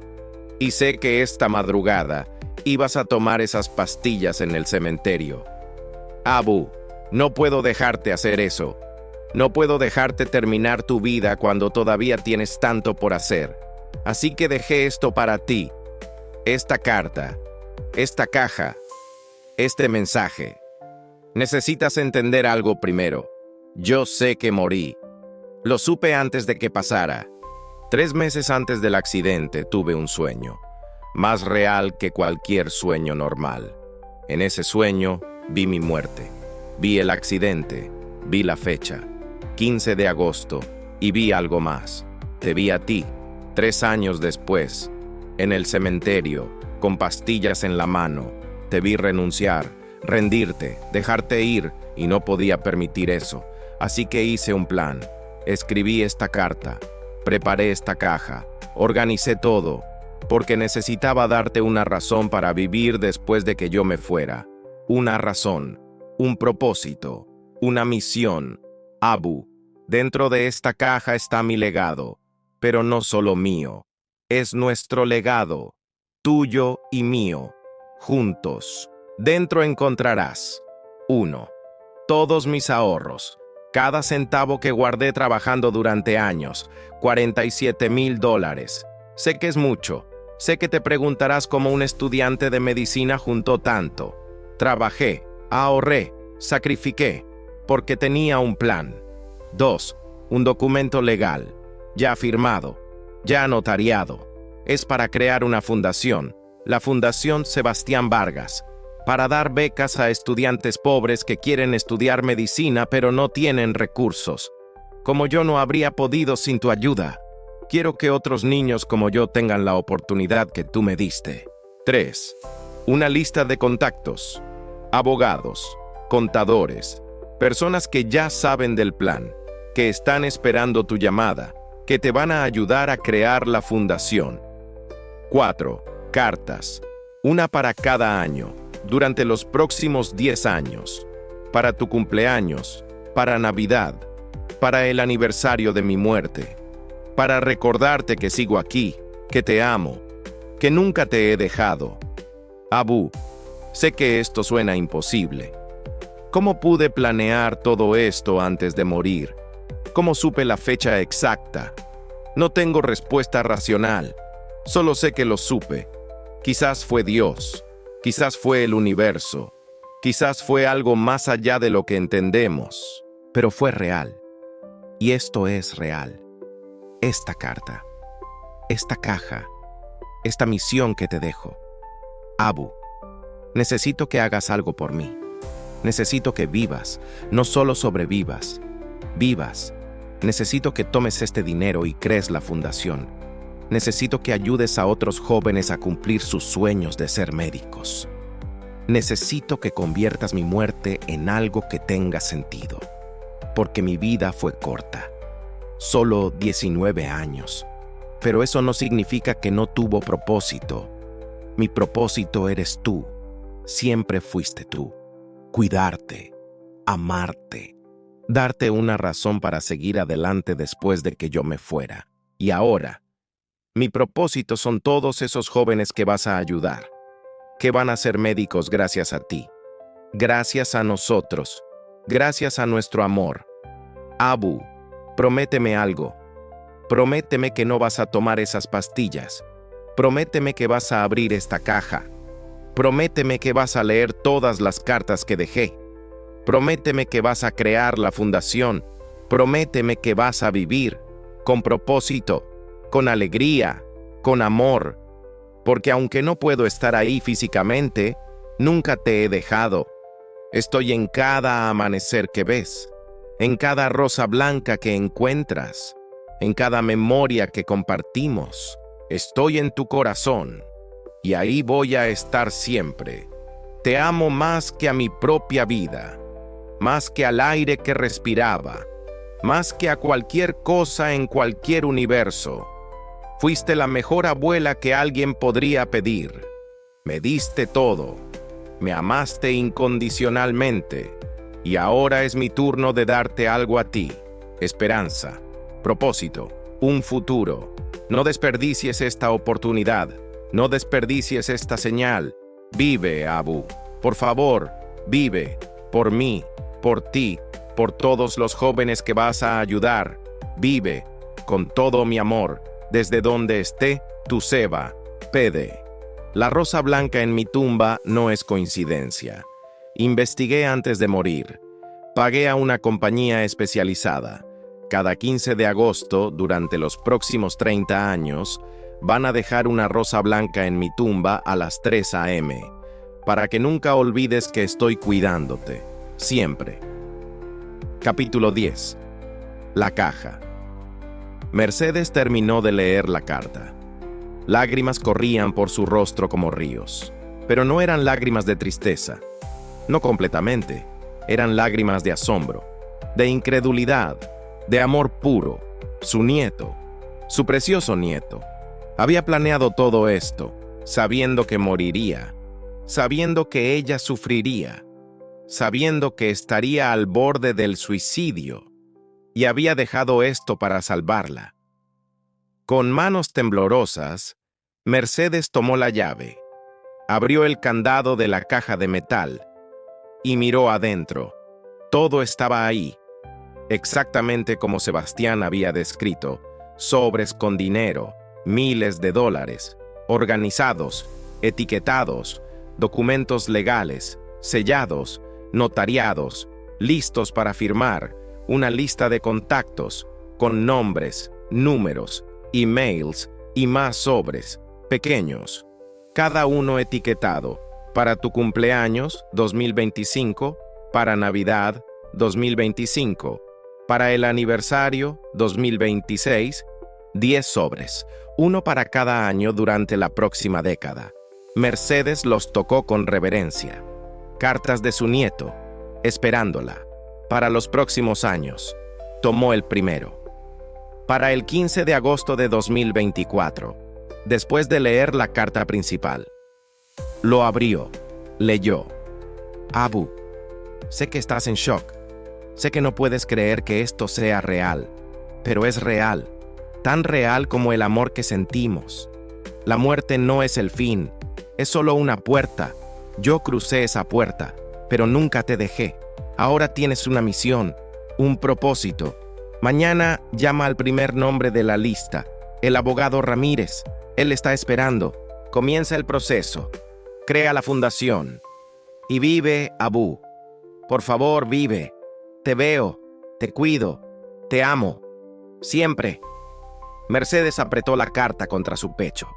y sé que esta madrugada ibas a tomar esas pastillas en el cementerio. Abu, no puedo dejarte hacer eso. No puedo dejarte terminar tu vida cuando todavía tienes tanto por hacer. Así que dejé esto para ti. Esta carta, esta caja, este mensaje. Necesitas entender algo primero. Yo sé que morí. Lo supe antes de que pasara. 3 meses antes del accidente tuve un sueño, más real que cualquier sueño normal. En ese sueño vi mi muerte, vi el accidente, vi la fecha, 15 de agosto, y vi algo más. Te vi a ti, 3 años después, en el cementerio, con pastillas en la mano. Te vi renunciar, rendirte, dejarte ir, y no podía permitir eso. Así que hice un plan. Escribí esta carta, preparé esta caja, organicé todo, porque necesitaba darte una razón para vivir después de que yo me fuera. Una razón, un propósito, una misión. Abu, dentro de esta caja está mi legado, pero no solo mío, es nuestro legado, tuyo y mío, juntos. Dentro encontrarás 1. Todos mis ahorros. Cada centavo que guardé trabajando durante años, $47,000. Sé que es mucho. Sé que te preguntarás cómo un estudiante de medicina juntó tanto. Trabajé, ahorré, sacrifiqué, porque tenía un plan. 2. Un documento legal, ya firmado, ya notariado. Es para crear una fundación, la Fundación Sebastián Vargas, para dar becas a estudiantes pobres que quieren estudiar medicina pero no tienen recursos. Como yo no habría podido sin tu ayuda. Quiero que otros niños como yo tengan la oportunidad que tú me diste. 3. Una lista de contactos. Abogados, contadores, personas que ya saben del plan, que están esperando tu llamada, que te van a ayudar a crear la fundación. 4. Cartas. Una para cada año. Durante los próximos 10 años, para tu cumpleaños, para Navidad, para el aniversario de mi muerte, para recordarte que sigo aquí, que te amo, que nunca te he dejado. Abu, sé que esto suena imposible. ¿Cómo pude planear todo esto antes de morir? ¿Cómo supe la fecha exacta? No tengo respuesta racional, solo sé que lo supe. Quizás fue Dios. Quizás fue el universo, quizás fue algo más allá de lo que entendemos, pero fue real. Y esto es real. Esta carta, esta caja, esta misión que te dejo. Abu, necesito que hagas algo por mí. Necesito que vivas, no solo sobrevivas, vivas. Necesito que tomes este dinero y crees la fundación. Necesito que ayudes a otros jóvenes a cumplir sus sueños de ser médicos. Necesito que conviertas mi muerte en algo que tenga sentido, porque mi vida fue corta, solo 19 años. Pero eso no significa que no tuvo propósito. Mi propósito eres tú, siempre fuiste tú. Cuidarte, amarte, darte una razón para seguir adelante después de que yo me fuera. Y ahora, mi propósito son todos esos jóvenes que vas a ayudar. que van a ser médicos gracias a ti, gracias a nosotros, gracias a nuestro amor. Abu, prométeme algo. Prométeme que no vas a tomar esas pastillas. Prométeme que vas a abrir esta caja. Prométeme que vas a leer todas las cartas que dejé. Prométeme que vas a crear la fundación. Prométeme que vas a vivir con propósito, con alegría, con amor. Porque aunque no puedo estar ahí físicamente, nunca te he dejado. Estoy en cada amanecer que ves, en cada rosa blanca que encuentras, en cada memoria que compartimos. Estoy en tu corazón y ahí voy a estar siempre. Te amo más que a mi propia vida, más que al aire que respiraba, más que a cualquier cosa en cualquier universo. Fuiste la mejor abuela que alguien podría pedir. Me diste todo, me amaste incondicionalmente, y ahora es mi turno de darte algo a ti: esperanza, propósito, un futuro. No desperdicies esta oportunidad, no desperdicies esta señal. Vive, Abu. Por favor, vive, por mí, por ti, por todos los jóvenes que vas a ayudar. Vive, con todo mi amor, desde donde esté, tu Seba, Pede. La rosa blanca en mi tumba no es coincidencia. Investigué antes de morir. Pagué a una compañía especializada. Cada 15 de agosto, durante los próximos 30 años, van a dejar una rosa blanca en mi tumba a las 3 a.m., para que nunca olvides que estoy cuidándote, siempre. Capítulo 10. La caja. Mercedes terminó de leer la carta. Lágrimas corrían por su rostro como ríos, pero no eran lágrimas de tristeza. No completamente, eran lágrimas de asombro, de incredulidad, de amor puro. Su nieto, su precioso nieto, había planeado todo esto, sabiendo que moriría, sabiendo que ella sufriría, sabiendo que estaría al borde del suicidio, y había dejado esto para salvarla. Con manos temblorosas, Mercedes tomó la llave, abrió el candado de la caja de metal y miró adentro. Todo estaba ahí, exactamente como Sebastián había descrito: sobres con dinero, miles de dólares, organizados, etiquetados, documentos legales, sellados, notariados, listos para firmar, una lista de contactos, con nombres, números, emails y más sobres, pequeños, cada uno etiquetado: para tu cumpleaños 2025, para Navidad 2025, para el aniversario 2026, 10 sobres, uno para cada año durante la próxima década. Mercedes los tocó con reverencia. Cartas de su nieto, esperándola, para los próximos años. Tomó el primero. Para el 15 de agosto de 2024, después de leer la carta principal. Lo abrió, leyó: Abu, sé que estás en shock. Sé que no puedes creer que esto sea real, pero es real, tan real como el amor que sentimos. La muerte no es el fin, es solo una puerta. Yo crucé esa puerta, pero nunca te dejé. Ahora tienes una misión, un propósito. Mañana llama al primer nombre de la lista, el abogado Ramírez. Él está esperando. Comienza el proceso. Crea la fundación. Y vive, Abu. Por favor, vive. Te veo, te cuido, te amo. Siempre. Mercedes apretó la carta contra su pecho,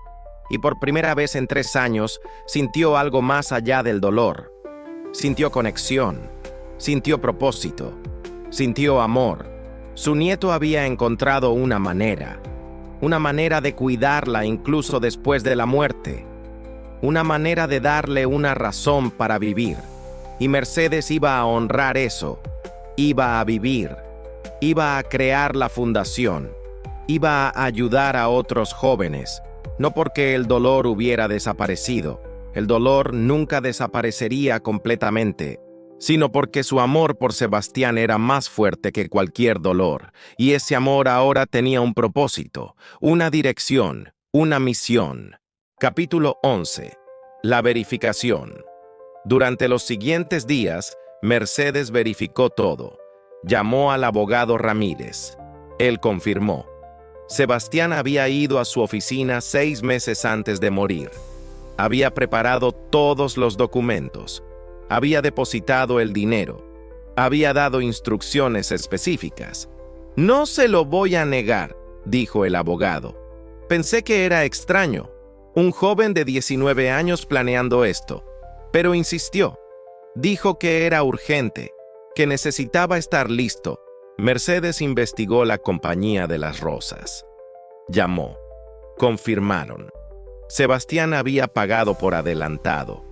y por primera vez en 3 años sintió algo más allá del dolor. Sintió conexión, sintió propósito, sintió amor. Su nieto había encontrado una manera de cuidarla incluso después de la muerte, una manera de darle una razón para vivir. Y Mercedes iba a honrar eso, iba a vivir, iba a crear la fundación, iba a ayudar a otros jóvenes, no porque el dolor hubiera desaparecido, el dolor nunca desaparecería completamente, sino porque su amor por Sebastián era más fuerte que cualquier dolor, y ese amor ahora tenía un propósito, una dirección, una misión. Capítulo 11. La verificación. Durante los siguientes días, Mercedes verificó todo. Llamó al abogado Ramírez. Él confirmó. Sebastián había ido a su oficina 6 meses antes de morir. Había preparado todos los documentos. Había depositado el dinero. Había dado instrucciones específicas. «No se lo voy a negar», dijo el abogado. «Pensé que era extraño. Un joven de 19 años planeando esto. Pero insistió. Dijo que era urgente, que necesitaba estar listo». Mercedes investigó la compañía de las rosas. Llamó. Confirmaron. Sebastián había pagado por adelantado.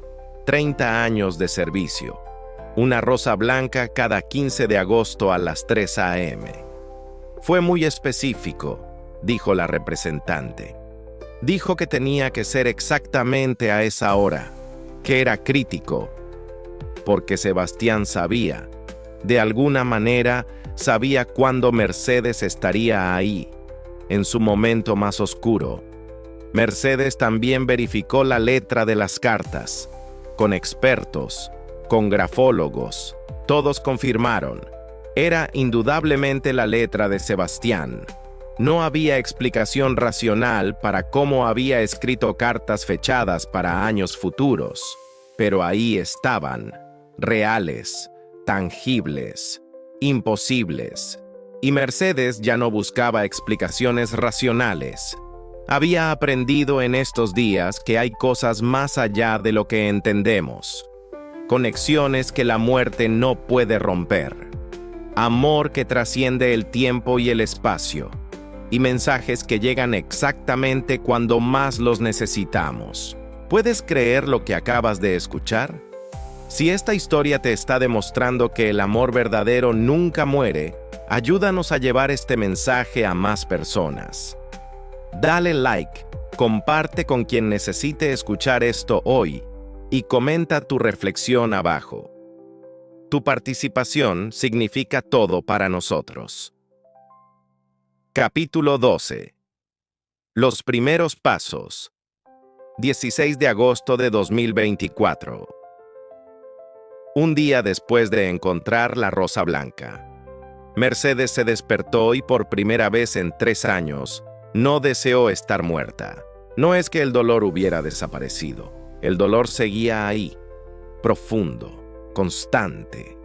30 años de servicio. Una rosa blanca cada 15 de agosto a las 3 a.m. Fue muy específico, dijo la representante. Dijo que tenía que ser exactamente a esa hora, que era crítico, porque Sebastián sabía, de alguna manera, sabía cuándo Mercedes estaría ahí, en su momento más oscuro. Mercedes también verificó la letra de las cartas, con expertos, con grafólogos. Todos confirmaron. Era indudablemente la letra de Sebastián. No había explicación racional para cómo había escrito cartas fechadas para años futuros, pero ahí estaban, reales, tangibles, imposibles. Y Mercedes ya no buscaba explicaciones racionales. Había aprendido en estos días que hay cosas más allá de lo que entendemos. Conexiones que la muerte no puede romper. Amor que trasciende el tiempo y el espacio. Y mensajes que llegan exactamente cuando más los necesitamos. ¿Puedes creer lo que acabas de escuchar? Si esta historia te está demostrando que el amor verdadero nunca muere, ayúdanos a llevar este mensaje a más personas. Dale like, comparte con quien necesite escuchar esto hoy y comenta tu reflexión abajo. Tu participación significa todo para nosotros. Capítulo 12. Los primeros pasos. 16 de agosto de 2024. Un día después de encontrar la rosa blanca. Mercedes se despertó y por primera vez en 3 años, no deseó estar muerta. No es que el dolor hubiera desaparecido. El dolor seguía ahí, profundo, constante.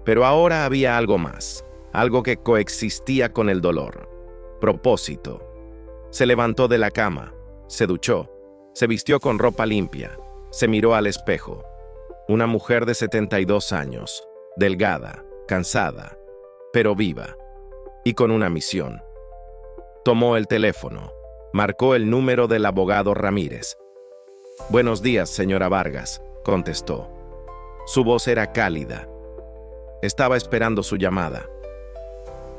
Pero ahora había algo más, algo que coexistía con el dolor. Propósito. Se levantó de la cama, se duchó, se vistió con ropa limpia, se miró al espejo. Una mujer de 72 años, delgada, cansada, pero viva, y con una misión. Tomó el teléfono, marcó el número del abogado Ramírez. «Buenos días, señora Vargas», contestó. Su voz era cálida. Estaba esperando su llamada.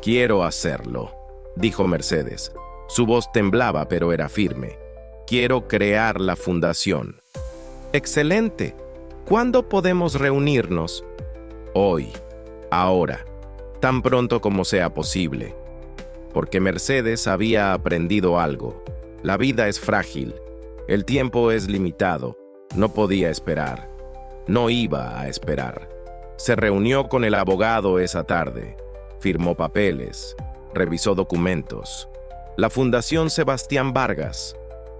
«Quiero hacerlo», dijo Mercedes. Su voz temblaba, pero era firme. «Quiero crear la fundación». «Excelente. ¿Cuándo podemos reunirnos?» «Hoy. Ahora. Tan pronto como sea posible». Porque Mercedes había aprendido algo. La vida es frágil. El tiempo es limitado. No podía esperar. No iba a esperar. Se reunió con el abogado esa tarde. Firmó papeles. Revisó documentos. La Fundación Sebastián Vargas.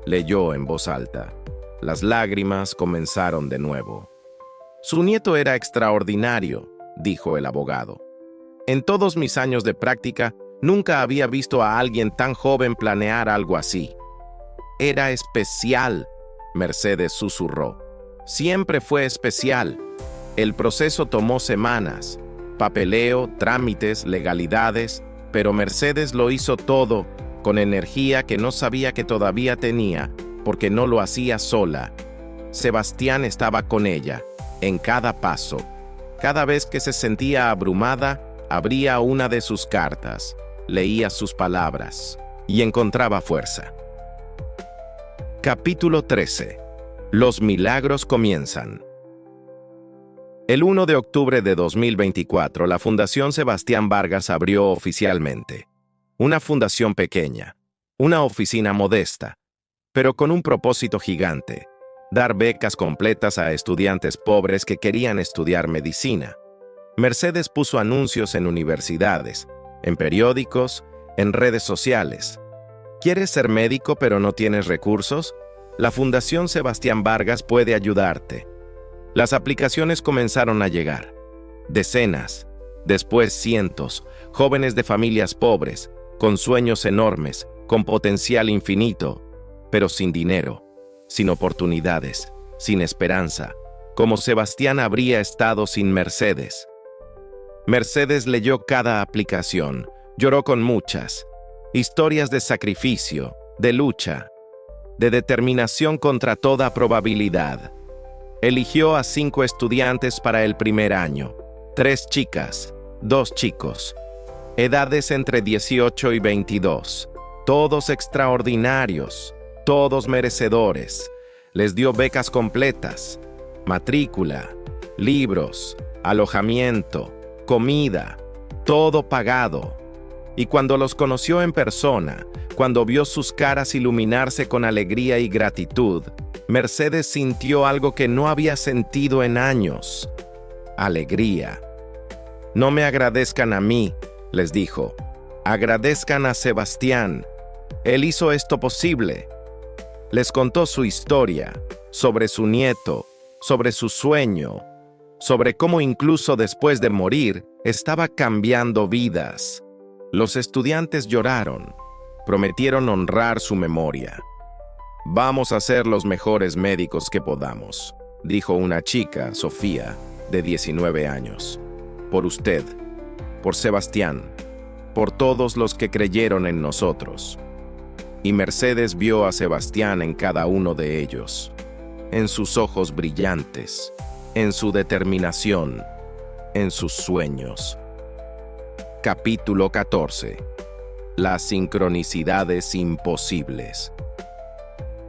Leyó en voz alta. Las lágrimas comenzaron de nuevo. «Su nieto era extraordinario», dijo el abogado. «En todos mis años de práctica, nunca había visto a alguien tan joven planear algo así». «Era especial», Mercedes susurró. «Siempre fue especial. El proceso tomó semanas. Papeleo, trámites, legalidades, pero Mercedes lo hizo todo con energía que no sabía que todavía tenía, porque no lo hacía sola. Sebastián estaba con ella, en cada paso. Cada vez que se sentía abrumada, abría una de sus cartas, leía sus palabras y encontraba fuerza. Capítulo 13. Los milagros comienzan. El 1 de octubre de 2024, la Fundación Sebastián Vargas abrió oficialmente. Una fundación pequeña, una oficina modesta, pero con un propósito gigante: dar becas completas a estudiantes pobres que querían estudiar medicina. Mercedes puso anuncios en universidades, en periódicos, en redes sociales. ¿Quieres ser médico pero no tienes recursos? La Fundación Sebastián Vargas puede ayudarte. Las aplicaciones comenzaron a llegar. Decenas, después cientos, jóvenes de familias pobres, con sueños enormes, con potencial infinito, pero sin dinero, sin oportunidades, sin esperanza, como Sebastián habría estado sin Mercedes. Mercedes leyó cada aplicación, lloró con muchas, historias de sacrificio, de lucha, de determinación contra toda probabilidad. Eligió a 5 estudiantes para el primer año, 3 chicas, 2 chicos, edades entre 18 y 22, todos extraordinarios, todos merecedores. Les dio becas completas, matrícula, libros, alojamiento, comida, todo pagado. Y cuando los conoció en persona, cuando vio sus caras iluminarse con alegría y gratitud, Mercedes sintió algo que no había sentido en años: alegría. No me agradezcan a mí, les dijo, agradezcan a Sebastián. Él hizo esto posible. Les contó su historia, sobre su nieto, sobre su sueño, sobre cómo incluso después de morir estaba cambiando vidas. Los estudiantes lloraron, prometieron honrar su memoria. Vamos a ser los mejores médicos que podamos, dijo una chica, Sofía, de 19 años. Por usted, por Sebastián, por todos los que creyeron en nosotros. Y Mercedes vio a Sebastián en cada uno de ellos, en sus ojos brillantes, en su determinación, en sus sueños. Capítulo 14. Las sincronicidades imposibles.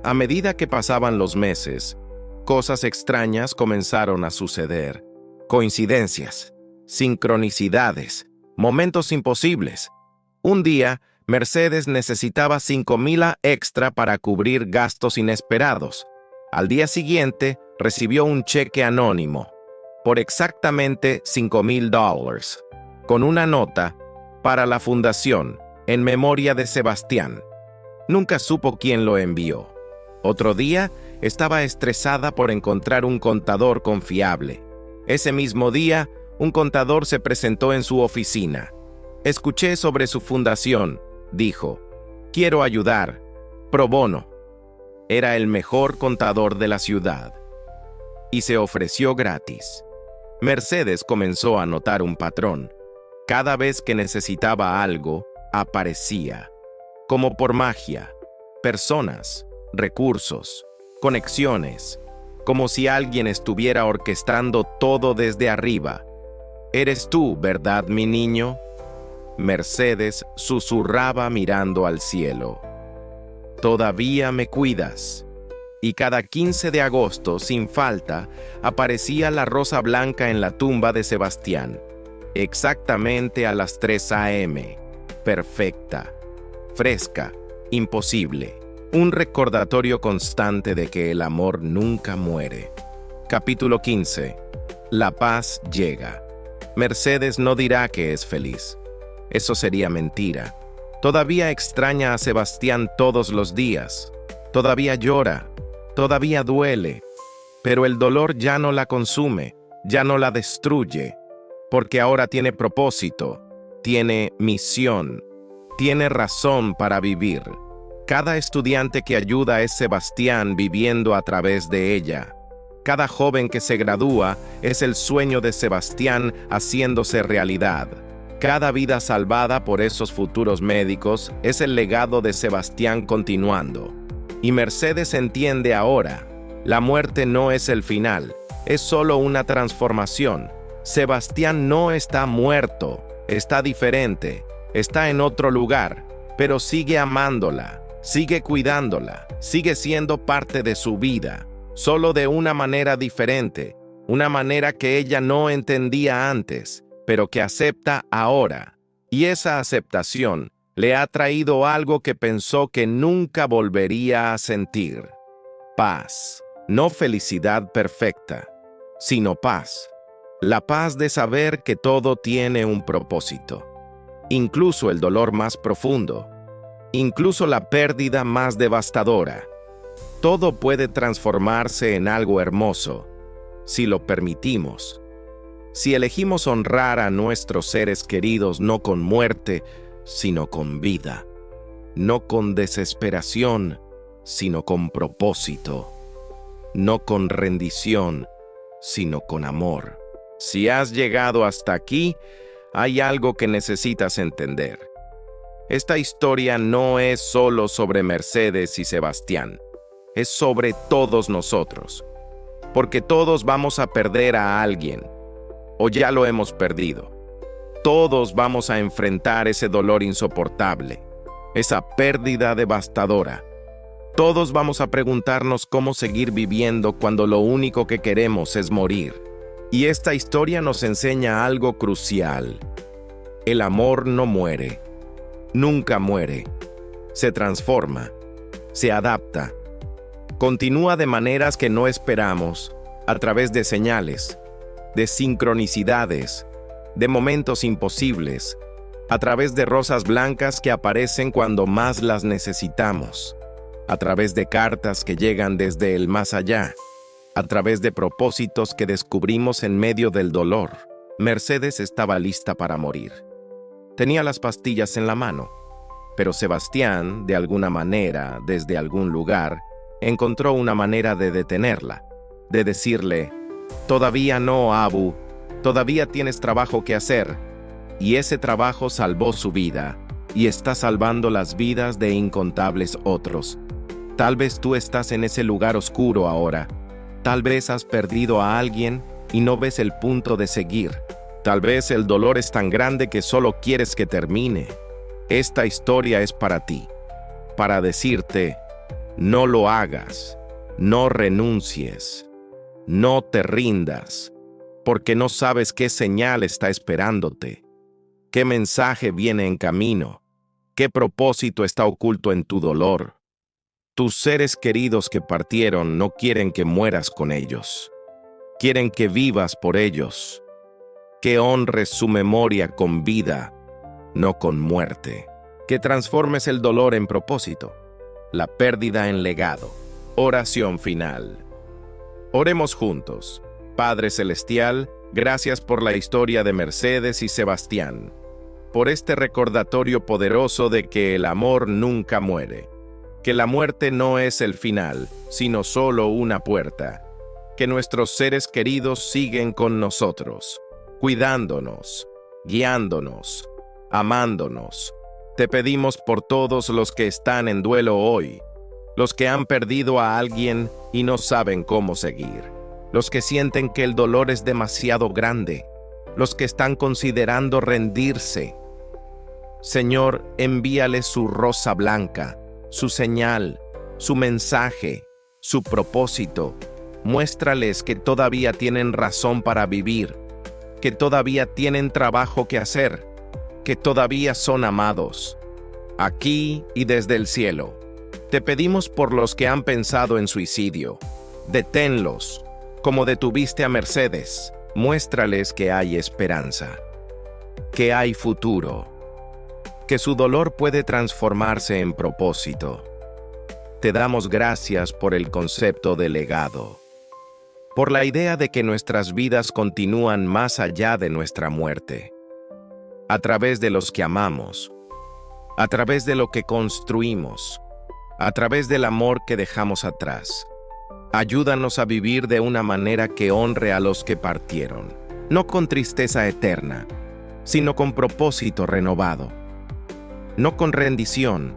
A medida que pasaban los meses, cosas extrañas comenzaron a suceder. Coincidencias, sincronicidades, momentos imposibles. Un día, Mercedes necesitaba 5,000 extra para cubrir gastos inesperados. Al día siguiente, recibió un cheque anónimo, por exactamente $5,000, con una nota para la fundación, en memoria de Sebastián. Nunca supo quién lo envió. Otro día, estaba estresada por encontrar un contador confiable. Ese mismo día, un contador se presentó en su oficina. Escuché sobre su fundación, dijo. Quiero ayudar. Pro bono. Era el mejor contador de la ciudad. Y se ofreció gratis. Mercedes comenzó a notar un patrón. Cada vez que necesitaba algo, aparecía. Como por magia. Personas, recursos, conexiones. Como si alguien estuviera orquestando todo desde arriba. «¿Eres tú, verdad, mi niño?», Mercedes susurraba mirando al cielo. «Todavía me cuidas». Y cada 15 de agosto, sin falta, aparecía la rosa blanca en la tumba de Sebastián. Exactamente a las 3 a.m. Perfecta, fresca, imposible. Un recordatorio constante de que el amor nunca muere. Capítulo 15. La paz llega. Mercedes no dirá que es feliz. Eso sería mentira. Todavía extraña a Sebastián todos los días. Todavía llora. Todavía duele. Pero el dolor ya no la consume, ya no la destruye, porque ahora tiene propósito, tiene misión, tiene razón para vivir. Cada estudiante que ayuda es Sebastián viviendo a través de ella. Cada joven que se gradúa es el sueño de Sebastián haciéndose realidad. Cada vida salvada por esos futuros médicos es el legado de Sebastián continuando. Y Mercedes entiende ahora, la muerte no es el final, es solo una transformación. Sebastián no está muerto, está diferente, está en otro lugar, pero sigue amándola, sigue cuidándola, sigue siendo parte de su vida, solo de una manera diferente, una manera que ella no entendía antes, pero que acepta ahora. Y esa aceptación le ha traído algo que pensó que nunca volvería a sentir: paz. No felicidad perfecta, sino paz. La paz de saber que todo tiene un propósito. Incluso el dolor más profundo, incluso la pérdida más devastadora. Todo puede transformarse en algo hermoso, si lo permitimos. Si elegimos honrar a nuestros seres queridos no con muerte, sino con vida. No con desesperación, sino con propósito. No con rendición, sino con amor. Si has llegado hasta aquí, hay algo que necesitas entender. Esta historia no es solo sobre Mercedes y Sebastián, es sobre todos nosotros, porque todos vamos a perder a alguien, o ya lo hemos perdido. Todos vamos a enfrentar ese dolor insoportable, esa pérdida devastadora. Todos vamos a preguntarnos cómo seguir viviendo cuando lo único que queremos es morir. Y esta historia nos enseña algo crucial. El amor no muere, nunca muere. Se transforma, se adapta, continúa de maneras que no esperamos, a través de señales, de sincronicidades, de momentos imposibles, a través de rosas blancas que aparecen cuando más las necesitamos, a través de cartas que llegan desde el más allá, a través de propósitos que descubrimos en medio del dolor. Mercedes estaba lista para morir. Tenía las pastillas en la mano, pero Sebastián, de alguna manera, desde algún lugar, encontró una manera de detenerla, de decirle: «Todavía no, Abu, todavía tienes trabajo que hacer». Y ese trabajo salvó su vida, y está salvando las vidas de incontables otros. Tal vez tú estás en ese lugar oscuro ahora. Tal vez has perdido a alguien y no ves el punto de seguir. Tal vez el dolor es tan grande que solo quieres que termine. Esta historia es para ti, para decirte: no lo hagas, no renuncies, no te rindas, porque no sabes qué señal está esperándote, qué mensaje viene en camino, qué propósito está oculto en tu dolor. Tus seres queridos que partieron no quieren que mueras con ellos. Quieren que vivas por ellos, que honres su memoria con vida, no con muerte. Que transformes el dolor en propósito, la pérdida en legado. Oración final. Oremos juntos. Padre Celestial, gracias por la historia de Mercedes y Sebastián, por este recordatorio poderoso de que el amor nunca muere, que la muerte no es el final, sino solo una puerta, que nuestros seres queridos siguen con nosotros, cuidándonos, guiándonos, amándonos. Te pedimos por todos los que están en duelo hoy, los que han perdido a alguien y no saben cómo seguir, los que sienten que el dolor es demasiado grande, los que están considerando rendirse. Señor, envíale su rosa blanca, su señal, su mensaje, su propósito. Muéstrales que todavía tienen razón para vivir, que todavía tienen trabajo que hacer, que todavía son amados. Aquí y desde el cielo, te pedimos por los que han pensado en suicidio. Deténlos, como detuviste a Mercedes. Muéstrales que hay esperanza, que hay futuro, que su dolor puede transformarse en propósito. Te damos gracias por el concepto de legado, por la idea de que nuestras vidas continúan más allá de nuestra muerte, a través de los que amamos, a través de lo que construimos, a través del amor que dejamos atrás. Ayúdanos a vivir de una manera que honre a los que partieron, no con tristeza eterna, sino con propósito renovado, no con rendición,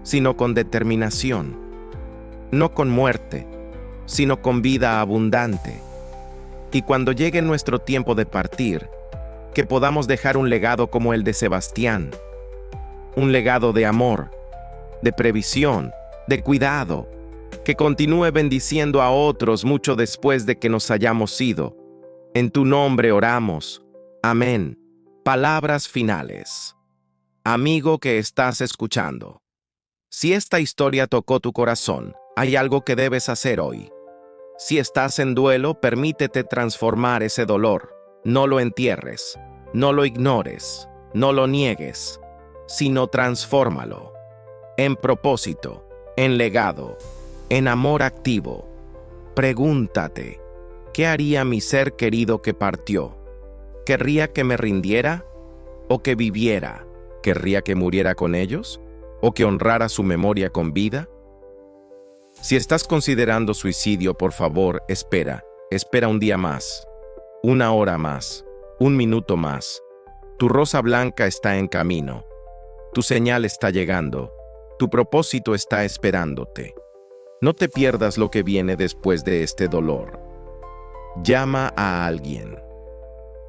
sino con determinación, no con muerte, sino con vida abundante. Y cuando llegue nuestro tiempo de partir, que podamos dejar un legado como el de Sebastián, un legado de amor, de previsión, de cuidado, que continúe bendiciendo a otros mucho después de que nos hayamos ido. En tu nombre oramos. Amén. Palabras finales. Amigo que estás escuchando, si esta historia tocó tu corazón, hay algo que debes hacer hoy. Si estás en duelo, permítete transformar ese dolor. No lo entierres, no lo ignores, no lo niegues, sino transfórmalo en propósito, en legado, en amor activo. Pregúntate, ¿qué haría mi ser querido que partió? ¿Querría que me rindiera o que viviera? ¿Querría que muriera con ellos o que honrara su memoria con vida? Si estás considerando suicidio, por favor, espera un día más, una hora más, un minuto más. Tu rosa blanca está en camino. Tu señal está llegando. Tu propósito está esperándote. No te pierdas lo que viene después de este dolor. Llama a alguien,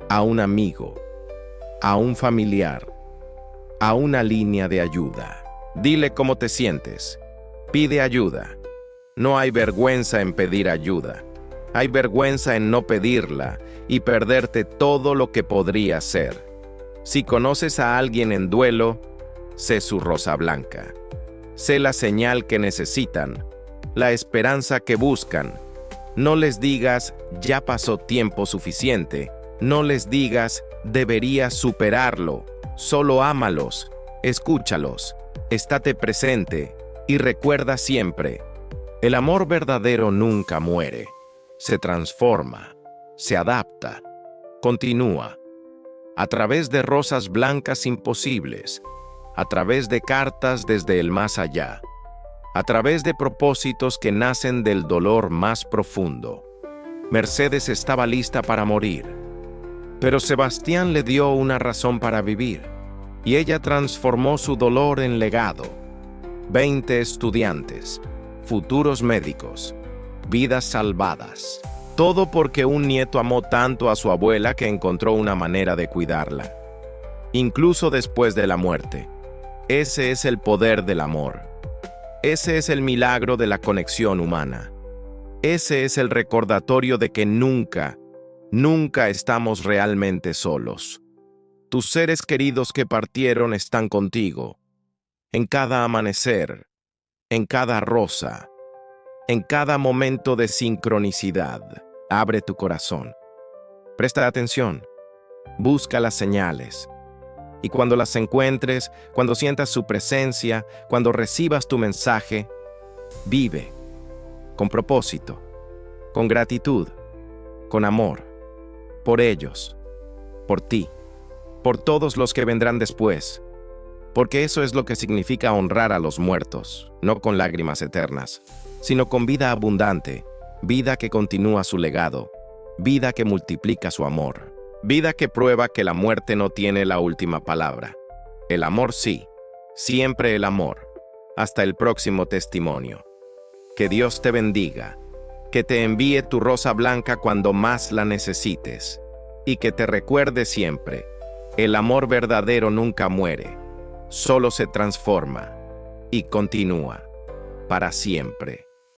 a un amigo, a un familiar, a una línea de ayuda. Dile cómo te sientes. Pide ayuda. No hay vergüenza en pedir ayuda. Hay vergüenza en no pedirla y perderte todo lo que podría ser. Si conoces a alguien en duelo, sé su rosa blanca. Sé la señal que necesitan, la esperanza que buscan. No les digas, ya pasó tiempo suficiente. No les digas, deberías superarlo. Solo ámalos, escúchalos, estate presente y recuerda siempre, el amor verdadero nunca muere. Se transforma, se adapta, continúa. A través de rosas blancas imposibles, a través de cartas desde el más allá, a través de propósitos que nacen del dolor más profundo. Mercedes estaba lista para morir, pero Sebastián le dio una razón para vivir, y ella transformó su dolor en legado. 20 estudiantes, futuros médicos, vidas salvadas. Todo porque un nieto amó tanto a su abuela que encontró una manera de cuidarla, incluso después de la muerte. Ese es el poder del amor. Ese es el milagro de la conexión humana. Ese es el recordatorio de que nunca, nunca estamos realmente solos. Tus seres queridos que partieron están contigo, en cada amanecer, en cada rosa, en cada momento de sincronicidad. Abre tu corazón. Presta atención. Busca las señales. Y cuando las encuentres, cuando sientas su presencia, cuando recibas tu mensaje, vive con propósito, con gratitud, con amor, por ellos, por ti, por todos los que vendrán después, porque eso es lo que significa honrar a los muertos, no con lágrimas eternas, sino con vida abundante, vida que continúa su legado, vida que multiplica su amor, vida que prueba que la muerte no tiene la última palabra. El amor sí, siempre el amor. Hasta el próximo testimonio. Que Dios te bendiga, que te envíe tu rosa blanca cuando más la necesites, y que te recuerde siempre, el amor verdadero nunca muere, solo se transforma y continúa para siempre.